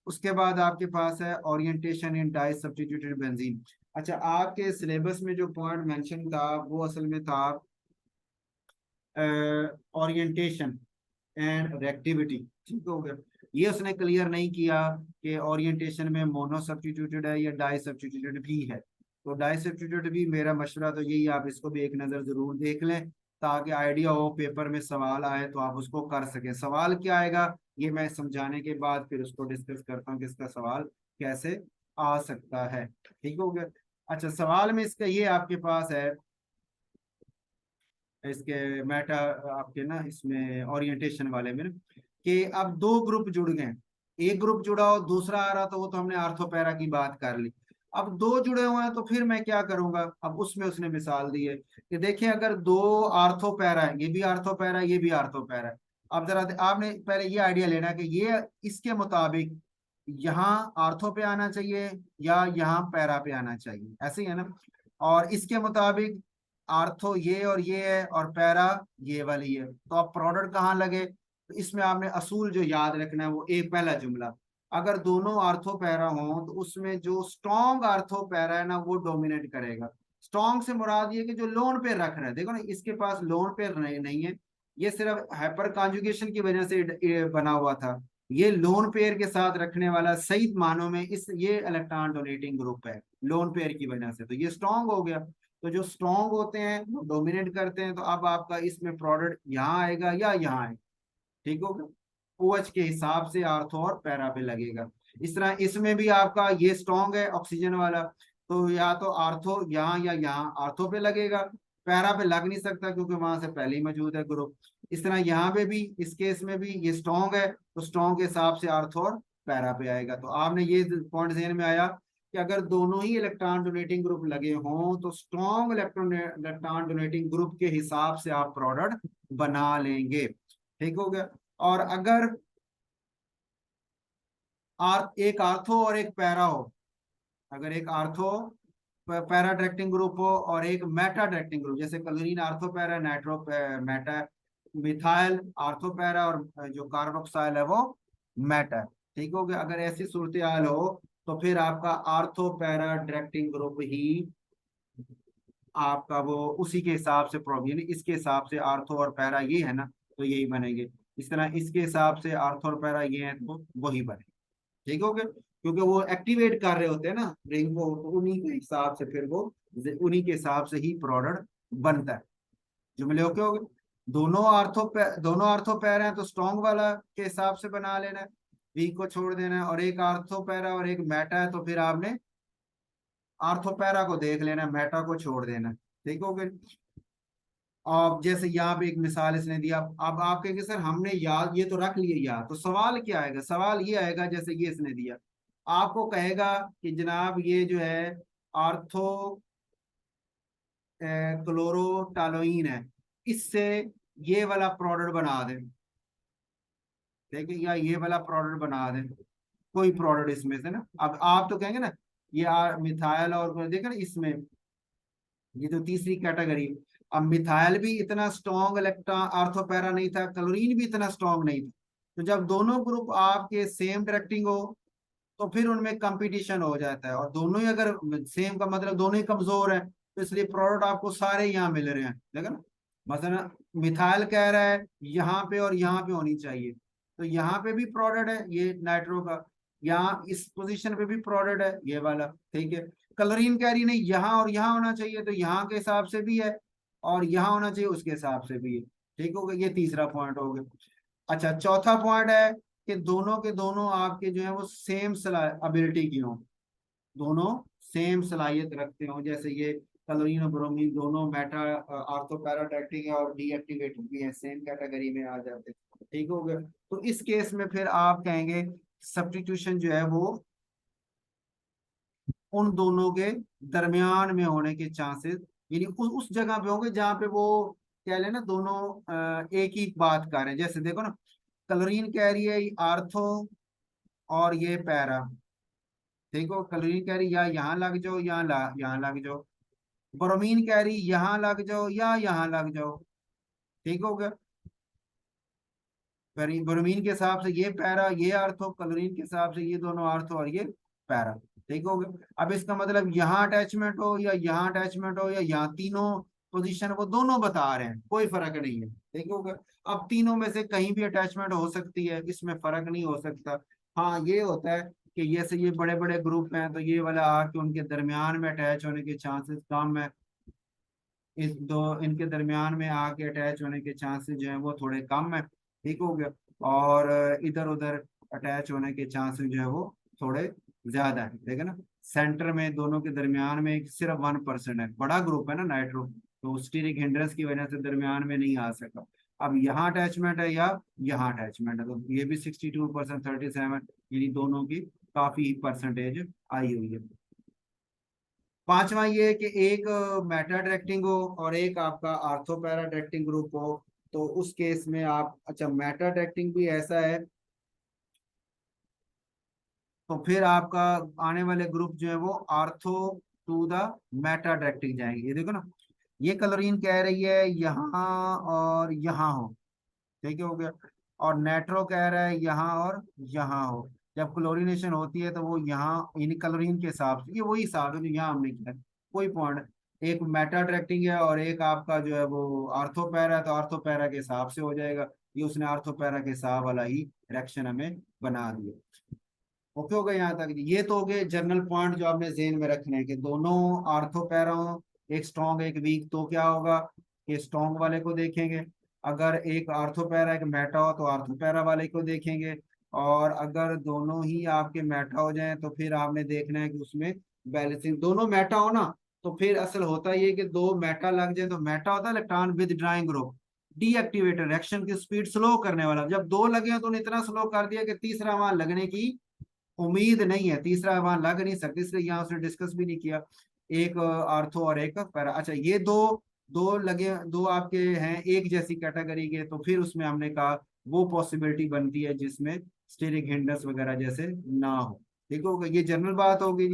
उसके बाद आपके पास है orientation in disubstituted benzene. अच्छा, आपके सिलेबस में जो पॉइंट मेंशन था वो असल में था ओरिएंटेशन एंड रिएक्टिविटी। ठीक हो गया। ये उसने क्लियर नहीं किया कि ओरिएंटेशन में मोनो सब्स्टिट्यूटेड है या डाई सब्स्टिट्यूटेड भी है। तो डाई सब्स्टिट्यूटेड भी, मेरा मशवरा तो यही, आप इसको भी एक नज़र जरूर देख लें, ताकि आइडिया हो पेपर में सवाल आए तो आप उसको कर सकें। सवाल क्या आएगा ये मैं समझाने के बाद फिर उसको डिस्कस करता हूँ कि इसका सवाल कैसे आ सकता है। ठीक हो गया। अच्छा, सवाल में इसका ये आपके पास है, इसके मेटा आपके ना इसमें ओरिएंटेशन वाले में ना, कि अब दो ग्रुप जुड़ गए, एक ग्रुप जुड़ा हो दूसरा आ रहा, तो वो तो हमने आर्थोपैरा की बात कर ली। अब दो जुड़े हुए हैं तो फिर मैं क्या करूंगा, अब उसमें उसने मिसाल दी है कि देखिए अगर दो आर्थोपैरा है, ये भी आर्थोपैरा है, ये भी आर्थोपैरा है। अब जरा आपने पहले ये आइडिया लेना है कि ये इसके मुताबिक यहाँ आर्थो पे आना चाहिए या यहाँ पैरा पे आना चाहिए, ऐसे ही है ना। और इसके मुताबिक आर्थो ये और ये है, और पैरा ये वाली है, तो अब प्रोडक्ट कहाँ लगे। तो इसमें आपने असूल जो याद रखना है वो एक पहला जुमला, अगर दोनों आर्थो पैरा हों तो उसमें जो स्ट्रॉन्ग आर्थो पैरा है ना वो डोमिनेट करेगा। स्ट्रॉन्ग से मुराद ये कि जो लोन पे रख रहा है, देखो ना इसके पास लोन पे नहीं है, ये सिर्फ हाइपर कॉन्जुगेशन की वजह से बना हुआ था। ये लोन पेयर के साथ रखने वाला सही मानों में इस ये इलेक्ट्रॉन डोनेटिंग ग्रुप है, लोन पेयर की वजह से, तो ये स्ट्रॉन्ग हो गया। तो जो स्ट्रॉन्ग होते हैं वो डोमिनेट करते हैं, तो अब आपका इसमें प्रोडक्ट यहाँ आएगा या यहाँ आएगा। ठीक हो गया। OH के हिसाब से आर्थो और पैरा पे लगेगा। इस तरह इसमें भी आपका ये स्ट्रॉन्ग है ऑक्सीजन वाला, तो या तो आर्थो यहाँ या यहाँ आर्थो पे लगेगा, पैरा पे लग नहीं सकता क्योंकि वहां से पहले ही मौजूद है ग्रुप। इस तरह यहाँ पे भी, इस केस में भी ये स्ट्रॉन्ग है, तो स्ट्रॉन्ग के हिसाब से आर्थो और पैरा पे आएगा। तो आपने ये पॉइंट ध्यान में आया कि अगर दोनों ही इलेक्ट्रॉन डोनेटिंग ग्रुप लगे हों तो स्ट्रॉन्ग इलेक्ट्रॉन डोनेटिंग ग्रुप के हिसाब से आप प्रोडक्ट बना लेंगे। ठीक हो गया। और अगर एक आर्थो और एक पैरा हो, अगर एक आर्थो पैरा डायरेक्टिंग ग्रुप हो और एक मेटा डायरेक्टिंग ग्रुप, जैसे chlorine ortho para, nitro Meta, methyl ortho para, और जो कार्बोक्साइल है वो मेटा। ठीक हो गया। अगर ऐसी सूरत हाल हो तो फिर आपका आर्थो पैरा डायरेक्टिंग ग्रुप ही आपका वो उसी के हिसाब से यानी इसके हिसाब से आर्थो और पैरा ये है ना, तो यही बनेंगे। इस तरह इसके हिसाब से आर्थो और पैरा ये है तो वही बने। ठीक हो गया। क्योंकि वो एक्टिवेट कर रहे होते हैं ना रिंग को, तो उन्हीं के हिसाब से फिर वो उन्हीं के हिसाब से ही प्रोडक्ट बनता है। जुमले ओके हो गए। दोनों आर्थो पैरा हैं तो स्ट्रॉन्ग वाला के हिसाब से बना लेना है, वीक को छोड़ देना है। और एक आर्थो पैरा और एक मेटा है तो फिर आपने आर्थोपैरा को देख लेना, मेटा को छोड़ देना। ठीक हो गया। अब जैसे यहाँ पे एक मिसाल इसने दिया, अब आप कहेंगे सर हमने याद ये तो रख लिए याद, तो सवाल क्या आएगा, सवाल ये आएगा जैसे ये इसने दिया, आपको कहेगा कि जनाब ये जो है आर्थो क्लोरोटालोइन है, इससे ये वाला प्रोडक्ट बना दें। देखिए, या ये वाला प्रोडक्ट बना दें, कोई प्रोडक्ट इसमें से ना। अब आप तो कहेंगे ना ये मिथाइल, और देखो ना इसमें ये जो तीसरी कैटेगरी, अब मिथाइल भी इतना स्ट्रॉन्ग इलेक्ट्रॉन आर्थोपैरा नहीं था, क्लोरीन भी इतना स्ट्रॉन्ग नहीं था। तो जब दोनों ग्रुप आपके सेम डायरेक्टिंग हो तो फिर उनमें कंपटीशन हो जाता है, और दोनों ही अगर सेम का मतलब दोनों ही कमजोर है, तो इसलिए प्रोडक्ट आपको सारे यहाँ मिल रहे हैं, देखो ना। मसलन मिथाइल कह रहा है यहाँ पे और यहाँ पे होनी चाहिए, तो यहाँ पे भी प्रोडक्ट है ये नाइट्रो का, यहाँ इस पोजीशन पे भी प्रोडक्ट है ये वाला, ठीक है। क्लोरीन कह रही नहीं यहाँ और यहाँ होना चाहिए, तो यहाँ के हिसाब से भी है और यहाँ होना चाहिए उसके हिसाब से भी है, ठीक हो गया। ये तीसरा पॉइंट हो गया। अच्छा, चौथा पॉइंट है कि दोनों के दोनों आपके जो है वो सेम एबिलिटी की हो, दोनों सेम सलाहियत रखते हो। जैसे ये क्लोरीन और ब्रोमीन दोनों मेटा आर्थो पैराटैक्टिक है और डीएक्टिवेटेड भी है, सेम कैटेगरी में आ जाते हैं, ठीक हो गया। तो इस केस में फिर आप कहेंगे सब्स्टिट्यूशन जो है वो उन दोनों के दरमियान में होने के चांसेस, यानी उस जगह पे होंगे जहाँ पे वो कह लेना दोनों एक ही बात कर रहे हैं। जैसे देखो ना, क्लोरीन कह रही है आर्थो और ये पैरा, ठीक हो। क्लोरीन कह रही या यहाँ लग जाओ या यहाँ लग जाओ। ब्रोमीन कह रही यहाँ लग जाओ या यहाँ लग जाओ, ठीक हो गया। ब्रोमीन के हिसाब से ये पैरा ये आर्थो, क्लोरीन के हिसाब से ये दोनों आर्थो और ये पैरा, ठीक हो गया। अब इसका मतलब यहाँ अटैचमेंट हो या यहाँ अटैचमेंट हो या यहाँ, तीनों पोजीशन वो दोनों बता रहे हैं, कोई फर्क नहीं है, ठीक हो गया। अब तीनों में से कहीं भी अटैचमेंट हो सकती है, इसमें फर्क नहीं हो सकता। हाँ ये होता है कि जैसे ये बड़े बड़े ग्रुप हैं तो ये वाला आके उनके दरमियान में अटैच होने के चांसेस कम है, इस दो इनके दरमियान में आके अटैच होने के चांसेस जो है वो थोड़े कम है, ठीक हो गया। और इधर उधर अटैच होने के चांसेस जो है वो थोड़े ज्यादा है, ठीक है ना। सेंटर में दोनों के दरमियान में सिर्फ 1% है, बड़ा ग्रुप है ना नाइट्रो, तो स्टीरिक हिंड्रेंस की वजह से दरमियान में नहीं आ सका। अब यहाँ अटैचमेंट है या यहाँ अटैचमेंट है, तो ये भी 62%, 37, यानी दोनों की काफी परसेंटेज आई हुई है। पांचवा ये है कि एक मेटा डायरेक्टिंग हो और एक आपका आर्थो पैरा डायरेक्टिंग ग्रुप हो, तो उस केस में आप, अच्छा मेटा डायरेक्टिंग भी ऐसा है, तो फिर आपका आने वाले ग्रुप जो है वो ortho to the meta directing जाएंगे। ये देखो ना, ये क्लोरीन कह रही है यहाँ और यहाँ हो, ठीक है हो गया। और नेट्रो कह रहा है यहाँ और यहाँ हो। जब क्लोरीनेशन होती है तो वो यहाँ इन क्लोरीन के हिसाब से, ये वही हिसाब है जो यहाँ हमने किया है, कोई पॉइंट। एक मेटा डायरेक्टिंग है और एक आपका जो है वो आर्थोपैरा है, तो आर्थोपैरा के हिसाब से हो जाएगा। ये उसने आर्थोपैरा के हिसाब वाला ही रिएक्शन हमें बना दिया। ओके हो गया यहाँ तक। ये तो हो गए जनरल पॉइंट जो आपने जेन में रखने हैं कि दोनों आर्थोपैरा हो, एक स्ट्रॉन्ग एक वीक, तो क्या होगा कि स्ट्रॉन्ग वाले को देखेंगे। अगर एक आर्थोपैरा एक मेटा हो तो आर्थोपैरा वाले को देखेंगे। और अगर दोनों ही आपके मेटा हो जाएं तो फिर आपने देखना है कि उसमें बैलेंसिंग, दोनों मेटा हो ना, तो फिर असल होता ये कि दो मेटा लग जाए तो मेटा होता है electron with drawing group, deactivated, reaction की स्पीड स्लो करने वाला। जब दो लगे तो उन्हें इतना स्लो कर दिया कि तीसरा वहां लगने की उम्मीद नहीं है, तीसरा वहां लग नहीं सकती, इसलिए यहाँ उसने डिस्कस भी नहीं किया। एक आर्थो और एक पैरा। अच्छा, ये दो दो लगे, दो आपके हैं एक जैसी कैटेगरी के, तो फिर उसमें हमने कहा वो पॉसिबिलिटी बनती है जिसमें स्टेरिक हिंडर्स वगैरह जैसे ना हो, ठीक होगा। ये जनरल बात होगी।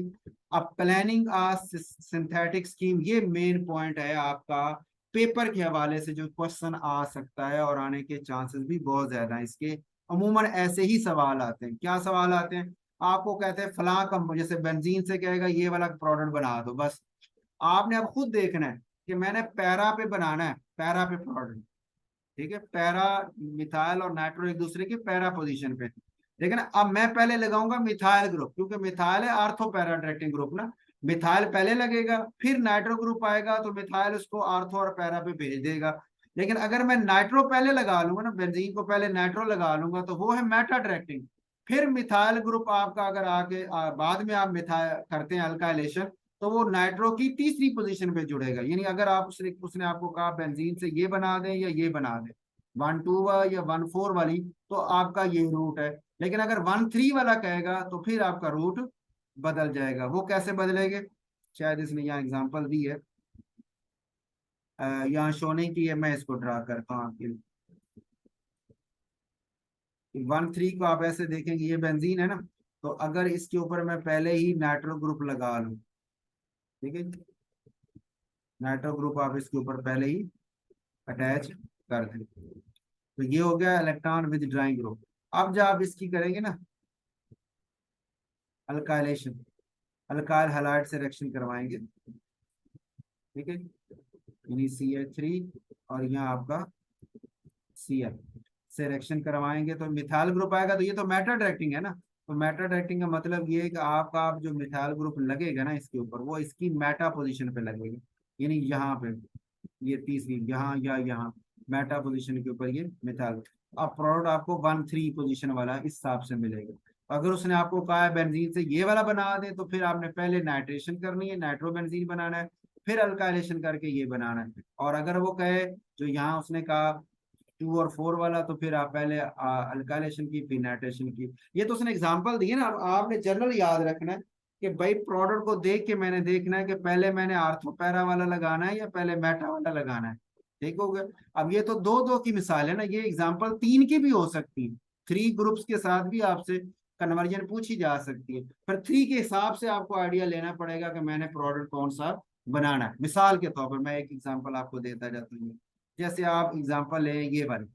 अब प्लानिंग आ सिंथेटिक स्कीम, ये मेन पॉइंट है आपका, पेपर के हवाले से जो क्वेश्चन आ सकता है और आने के चांसेस भी बहुत ज्यादा है इसके। अमूमन ऐसे ही सवाल आते हैं। क्या सवाल आते हैं? आपको कहते हैं फलां कंपनी, जैसे बेंजीन से कहेगा ये वाला प्रोडक्ट बना दो, बस आपने अब खुद देखना है कि मैंने पैरा पे बनाना है, पैरा पे प्रोडक्ट, ठीक है। पैरा, मिथाइल और नाइट्रो एक दूसरे की पैरा पोजीशन पे, लेकिन अब मैं पहले लगाऊंगा मिथाइल ग्रुप, क्योंकि मिथाइल है आर्थो पैरा डायरेक्टिंग ग्रुप ना। मिथाइल पहले लगेगा फिर नाइट्रो ग्रुप आएगा, तो मिथाइल उसको आर्थो और पैरा पे भेज देगा। लेकिन अगर मैं नाइट्रो पहले लगा लूंगा ना, बेंजीन को पहले नाइट्रो लगा लूंगा, तो वो है मेटा डायरेक्टिंग। फिर मिथाइल ग्रुप आपका अगर आगे बाद में आप मिथाइल करते हैं अल्काइलेशन, तो वो नाइट्रो की तीसरी पोजीशन पे जुड़ेगा। यानी अगर आप उसने आपको कहा बेंजीन से ये बना दें या ये बना दें, 1,2 या 1,4 वाली, तो आपका ये रूट है। लेकिन अगर 1,3 वाला कहेगा तो फिर आपका रूट बदल जाएगा। वो कैसे बदलेंगे, शायद इसने यहाँ एग्जांपल दी है, यहाँ शो नहीं की है, मैं इसको ड्रा करता हूँ आपके लिए। 1,3 को आप ऐसे देखेंगे, ये बेंजीन है ना, तो अगर इसके ऊपर मैं पहले ही नाइट्रो ग्रुप लगा लूं, ठीक है, नाइट्रो ग्रुप आप इसके ऊपर पहले ही अटैच कर दें, तो ये हो गया इलेक्ट्रॉन विद ड्राइंग ग्रुप। अब जब आप इसकी करेंगे ना अल्काइलेशन, अल्काइल हैलाइड से रिएक्शन करवाएंगे, ठीक है, यानी CH3 और यहाँ आपका Cl से रिएक्शन करवाएंगे तो मिथाइल ग्रुप आएगा। तो ये तो मेटा डायरेक्टिंग है ना। तो मेटा डायरेक्टिंग का मतलब ये है कि आपका आप जो मिथाइल ग्रुप लगेगा ना इसके ऊपर, वो इसकी मेटा पोजीशन पे लगेगा, यानी यहाँ पे, ये तीसरी यहाँ या यहाँ मेटा पोजीशन के ऊपर ये मिथाइल। अब प्रोडक्ट आपको 1,3 पोजीशन वाला इस हिसाब से मिलेगा। अगर उसने आपको कहा है बेंजीन से ये वाला बना दे, तो फिर आपने पहले नाइट्रेशन करनी है, नाइट्रोबेंजीन बनाना है, फिर अल्काइलेशन करके ये बनाना है। और अगर वो कहे जो यहाँ उसने कहा 2 और 4 वाला, तो फिर आप पहले अल्काइलेशन की फिर नाइट्रेशन की। ये तो उसने एग्जांपल दिए ना। अब आपने जनरल याद रखना है कि भाई प्रोडक्ट को देख के मैंने देखना है कि पहले मैंने आर्थो पैरा वाला लगाना है या पहले मेटा वाला लगाना है। ठीक हो गया। अब ये तो दो दो की मिसाल है ना, ये एग्जांपल 3 की भी हो सकती है। 3 ग्रुप्स के साथ भी आपसे कन्वर्जन पूछी जा सकती है, पर 3 के हिसाब से आपको आइडिया लेना पड़ेगा कि मैंने प्रोडक्ट कौन सा बनाना है। मिसाल के तौर पर मैं एक एग्जांपल आपको देता जाता हूँ। जैसे आप एग्जांपल है ये वाली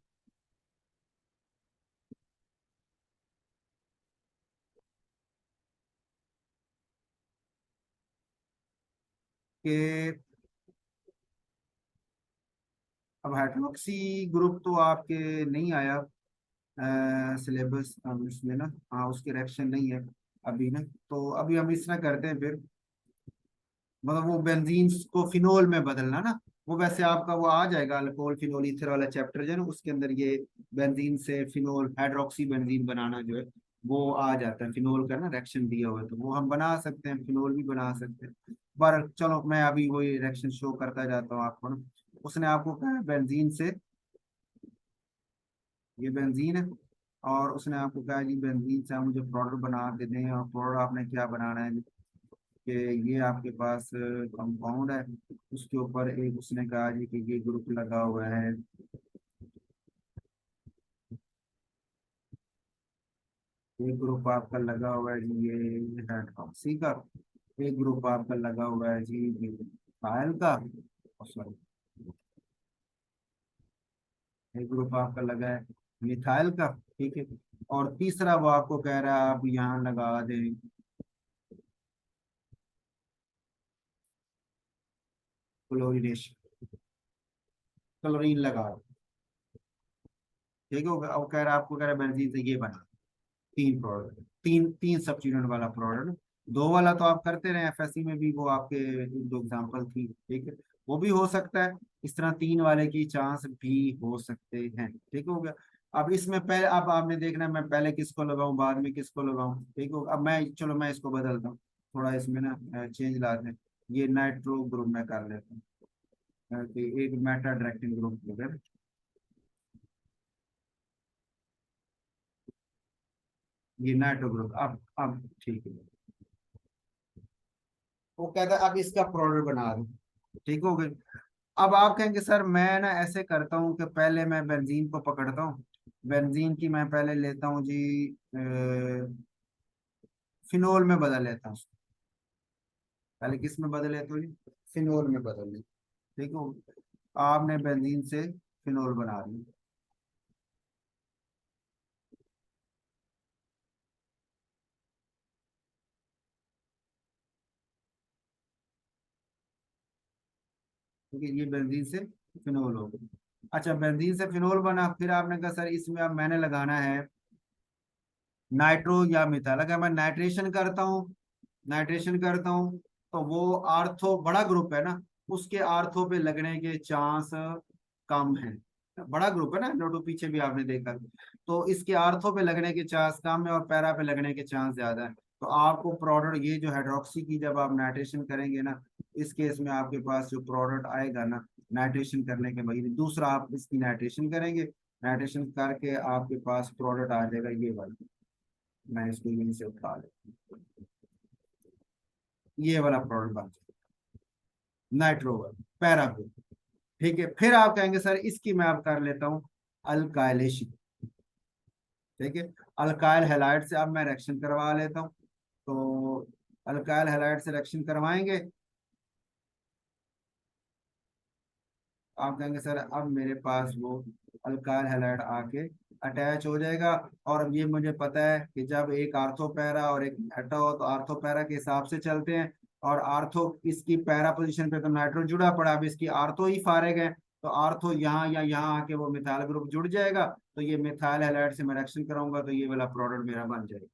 कि अब हाइड्रोक्सी ग्रुप तो आपके नहीं आया सिलेबस उसमें ना। हाँ, उसके रिएक्शन नहीं है अभी ना। तो अभी हम इस तरह करते हैं फिर, मतलब वो बेंजीन को फिनोल में बदलना ना। वो वैसे आपका वो आ जाएगा अल्कोहल फिनोल ईथर वाला चैप्टर जो है ना, उसके अंदर ये बेंजीन से फिनोल हाइड्रोक्सी बेंजीन बनाना जो है वो आ जाता है। फिनोल का ना रिएक्शन दिया हुआ है, तो वो हम बना सकते हैं, फिनोल भी बना सकते हैं। पर चलो मैं अभी वही रिएक्शन शो करता जाता हूँ आपको ना। उसने आपको कहा बेंजीन से, ये बेंजीन है, और उसने आपको कहा जी बेंजीन से आप मुझे प्रोडक्ट बना के दें। और प्रोडक्ट आपने क्या बनाना है कि ये आपके पास कंपाउंड है, उसके ऊपर एक उसने कहा जी कि ये ग्रुप लगा हुआ है, एक ग्रुप आपका लगा हुआ है जी ये हाइड्रोक्सी का, एक ग्रुप आपका लगा हुआ है जी फाइल का, सॉरी, एक ग्रुप आपका लगा है मिथाइल का। ठीक है, और तीसरा वो आपको कह रहा है आप यहाँ लगा दें क्लोरीनेशन, क्लोरीन लगा। ठीक है, वो कह रहा है आपको कह रहा है बेंजीन से ये बना 3 प्रोडक्ट, तीन तीन सब्स्टिट्यूएंट वाला प्रोडक्ट। 2 वाला तो आप करते रहे एफएससी में भी, वो आपके एक दो एग्जांपल थी। ठीक है, वो भी हो सकता है। इस तरह 3 वाले की चांस भी हो सकते हैं। ठीक हो गया। अब इसमें पहले अब आपने देखना है मैं पहले किसको लगाऊं बाद में किसको लगाऊं। ठीक हो, अब मैं चलो मैं इसको बदलता हूँ, थोड़ा इसमें ना चेंज लाते हैं। ये नाइट्रो ग्रुप में कर लेता हूँ कि एक मेटा डायरेक्टिंग ग्रुप वगैरह, ये नाइट्रो ग्रुप। अब ठीक है। वो कहता है अब इसका प्रोडक्ट बना दो। ठीक हो गई। अब आप कहेंगे सर मैं ना ऐसे करता हूँ कि पहले मैं बेंजीन को पकड़ता हूँ, बेंजीन की मैं पहले लेता हूँ जी फिनोल में बदल लेता हूँ। पहले किस में बदल लेता हूँ जी, फिनोल में बदल लेता हूँ। ठीक हो, आपने बेंजीन से फिनोल बना ली। ठीक है, ये बेंजीन से फिनोल हो गई। अच्छा, बेंजीन से फिनोल बना, फिर आपने कहा सर इसमें अब मैंने लगाना है नाइट्रो या मिथाइल। अगर मैं नाइट्रेशन करता हूँ, नाइट्रेशन करता हूँ तो वो आर्थो बड़ा ग्रुप है ना, उसके आर्थो पे लगने के चांस कम है। बड़ा ग्रुप है ना NO2, पीछे भी आपने देखा। तो इसके आर्थो पे लगने के चांस कम है और पैरा पे लगने के चांस ज्यादा है। तो आपको प्रोडक्ट ये जो हाइड्रोक्सी की जब आप नाइट्रेशन करेंगे ना, इस केस में आपके पास जो प्रोडक्ट आएगा ना नाइट्रेशन करने के बाद, दूसरा आप इसकी नाइट्रेशन करेंगे, नाइट्रेशन करके आपके पास प्रोडक्ट आ जाएगा ये वाला। मैं इसको यहीं से उठा लेता हूँ, ये वाला प्रोडक्ट बन जाएगा नाइट्रोवर पैराफिन। ठीक है, फिर आप कहेंगे सर इसकी मैं अब कर लेता हूँ अल्काइलेशन। ठीक है, अल्काइल हैलाइड से अब मैं रिएक्शन करवा लेता हूँ। तो अल्काइल हैलाइड से रिएक्शन करवाएंगे, आप कहेंगे सर अब मेरे पास वो अल्काइल हैलाइड आके अटैच हो जाएगा। और अब ये मुझे पता है कि जब एक आर्थो पैरा और एक मेटा हो तो आर्थो पैरा के हिसाब से चलते हैं, और आर्थो इसकी पैरा पोजीशन पे तो नाइट्रो जुड़ा पड़ा, अब इसकी आर्थो ही फारेग है, तो आर्थो यहाँ या यहाँ आके वो मिथाइल ग्रुप जुड़ जाएगा, तो ये मिथाइल हैलाइड से मैं रिएक्शन कराऊंगा तो ये वाला प्रोडक्ट मेरा बन जाएगा।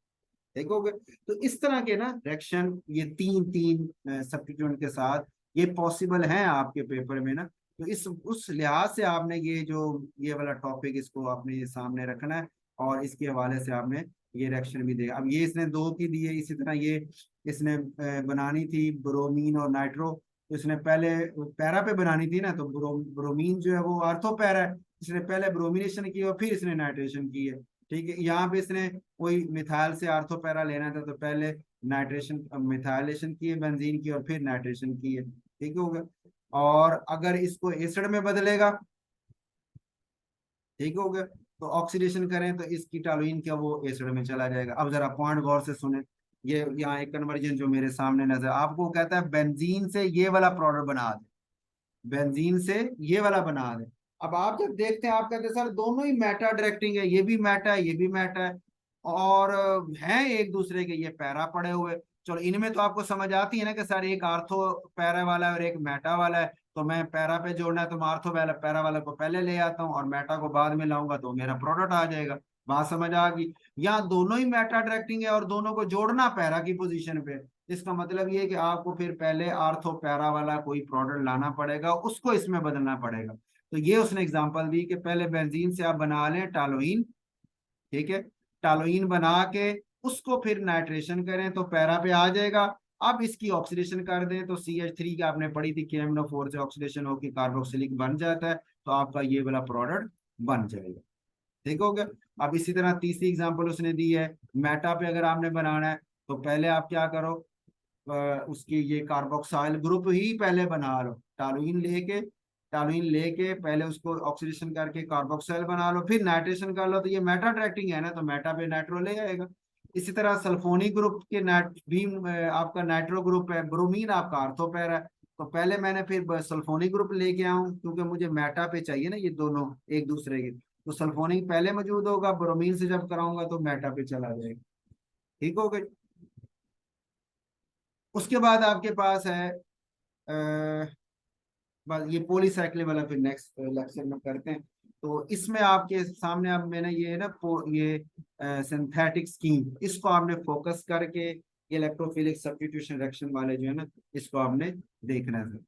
ठीक हो गया। तो इस तरह के ना रिएक्शन ये तीन तीन सब्स्टिट्यूएंट के साथ ये पॉसिबल है आपके पेपर में ना। तो इस उस लिहाज से आपने ये जो ये वाला टॉपिक इसको अपने सामने रखना है, और इसके हवाले से आपने ये रिएक्शन भी देगा। अब ये इसने दो की दी है, इसी तरह ये इसने बनानी थी ब्रोमीन और नाइट्रो, तो इसने पहले पैरा पे बनानी थी ना, तो ब्रोमीन जो है वो आर्थो पैरा है, इसने पहले ब्रोमिनेशन की और फिर इसने नाइट्रेशन की है। ठीक है, यहाँ पे इसने कोई मिथाइल से आर्थो पैरा लेना था, तो पहले नाइट्रेशन मिथाइलेशन की है बेंजीन की और फिर नाइट्रेशन की है। ठीक हो गया। और अगर इसको एसिड में बदलेगा, ठीक हो गया, तो ऑक्सीडेशन करें तो इसकी टॉलुइन क्या वो एसिड में चला जाएगा। अब जरा पॉइंट गौर से सुने, ये यहाँ एक कन्वर्जन जो मेरे सामने नजर आपको कहता है बेंजीन से ये वाला प्रोडक्ट बना दे, बेंजीन से ये वाला बना दे। अब आप जब देखते हैं आप कहते हैं सर दोनों ही मेटा डायरेक्टिंग है, ये भी मेटा है ये भी मेटा है, और हैं एक दूसरे के, ये पैरा पड़े हुए। चलो इनमें तो आपको समझ आती है ना कि सर एक आर्थो पैरा वाला है और एक मेटा वाला है, तो मैं पैरा पे जोड़ना है तो मैं आर्थो वाला पैरा वाला को पहले ले आता हूँ और मेटा को बाद में लाऊंगा, तो मेरा प्रोडक्ट आ जाएगा। बात समझ आ गई। यहाँ दोनों ही मेटा डायरेक्टिंग है और दोनों को जोड़ना पैरा की पोजीशन पे, इसका मतलब ये है कि आपको फिर पहले आर्थो पैरा वाला कोई प्रोडक्ट लाना पड़ेगा, उसको इसमें बदलना पड़ेगा। तो ये उसने एग्जांपल दी कि पहले बेंजीन से आप बना लें टालोइन, ठीक है, टालोइन बना के उसको फिर नाइट्रेशन करें तो पैरा पे आ जाएगा। अब इसकी ऑक्सीडेशन कर दें तो CH3 की आपने पढ़ी थी KMnO4 से ऑक्सीडेशन होकर कार्बोक्सिलिक बन जाता है, तो आपका ये वाला प्रोडक्ट बन जाएगा। ठीक हो गया। अब इसी तरह तीसरी एग्जांपल उसने दी है, मेटा पे अगर आपने बनाना है तो पहले आप क्या करो, उसकी ये कार्बोक्साइल ग्रुप ही पहले बना लो, टालुइन लेके पहले उसको ऑक्सीडेशन करके कार्बोक्साइल बना लो, फिर नाइट्रेशन कर लो, तो ये मेटा डायरेक्टिंग है ना, तो मेटा पे नाइट्रो ले आएगा। इसी तरह सल्फोनिक ग्रुप के भी आपका नाइट्रो ग्रुप है, ब्रोमीन आपका आर्थो पैरा है, तो पहले मैंने फिर सल्फोनिक ग्रुप लेके आऊं क्योंकि मुझे मेटा पे चाहिए ना ये दोनों एक दूसरे के, तो सल्फोनिक पहले मौजूद होगा, ब्रोमीन से जब कराऊंगा तो मेटा पे चला जाएगा। ठीक हो गई। उसके बाद आपके पास है बस ये पॉलीसाइक्लिक वाला फिर नेक्स्ट लेक्चर में करते हैं। तो इसमें आपके सामने अब मैंने ये ना ये सिंथेटिक स्कीम इसको आपने फोकस करके इलेक्ट्रोफिलिक सब्स्टिट्यूशन रिएक्शन वाले जो है ना इसको आपने देखना है।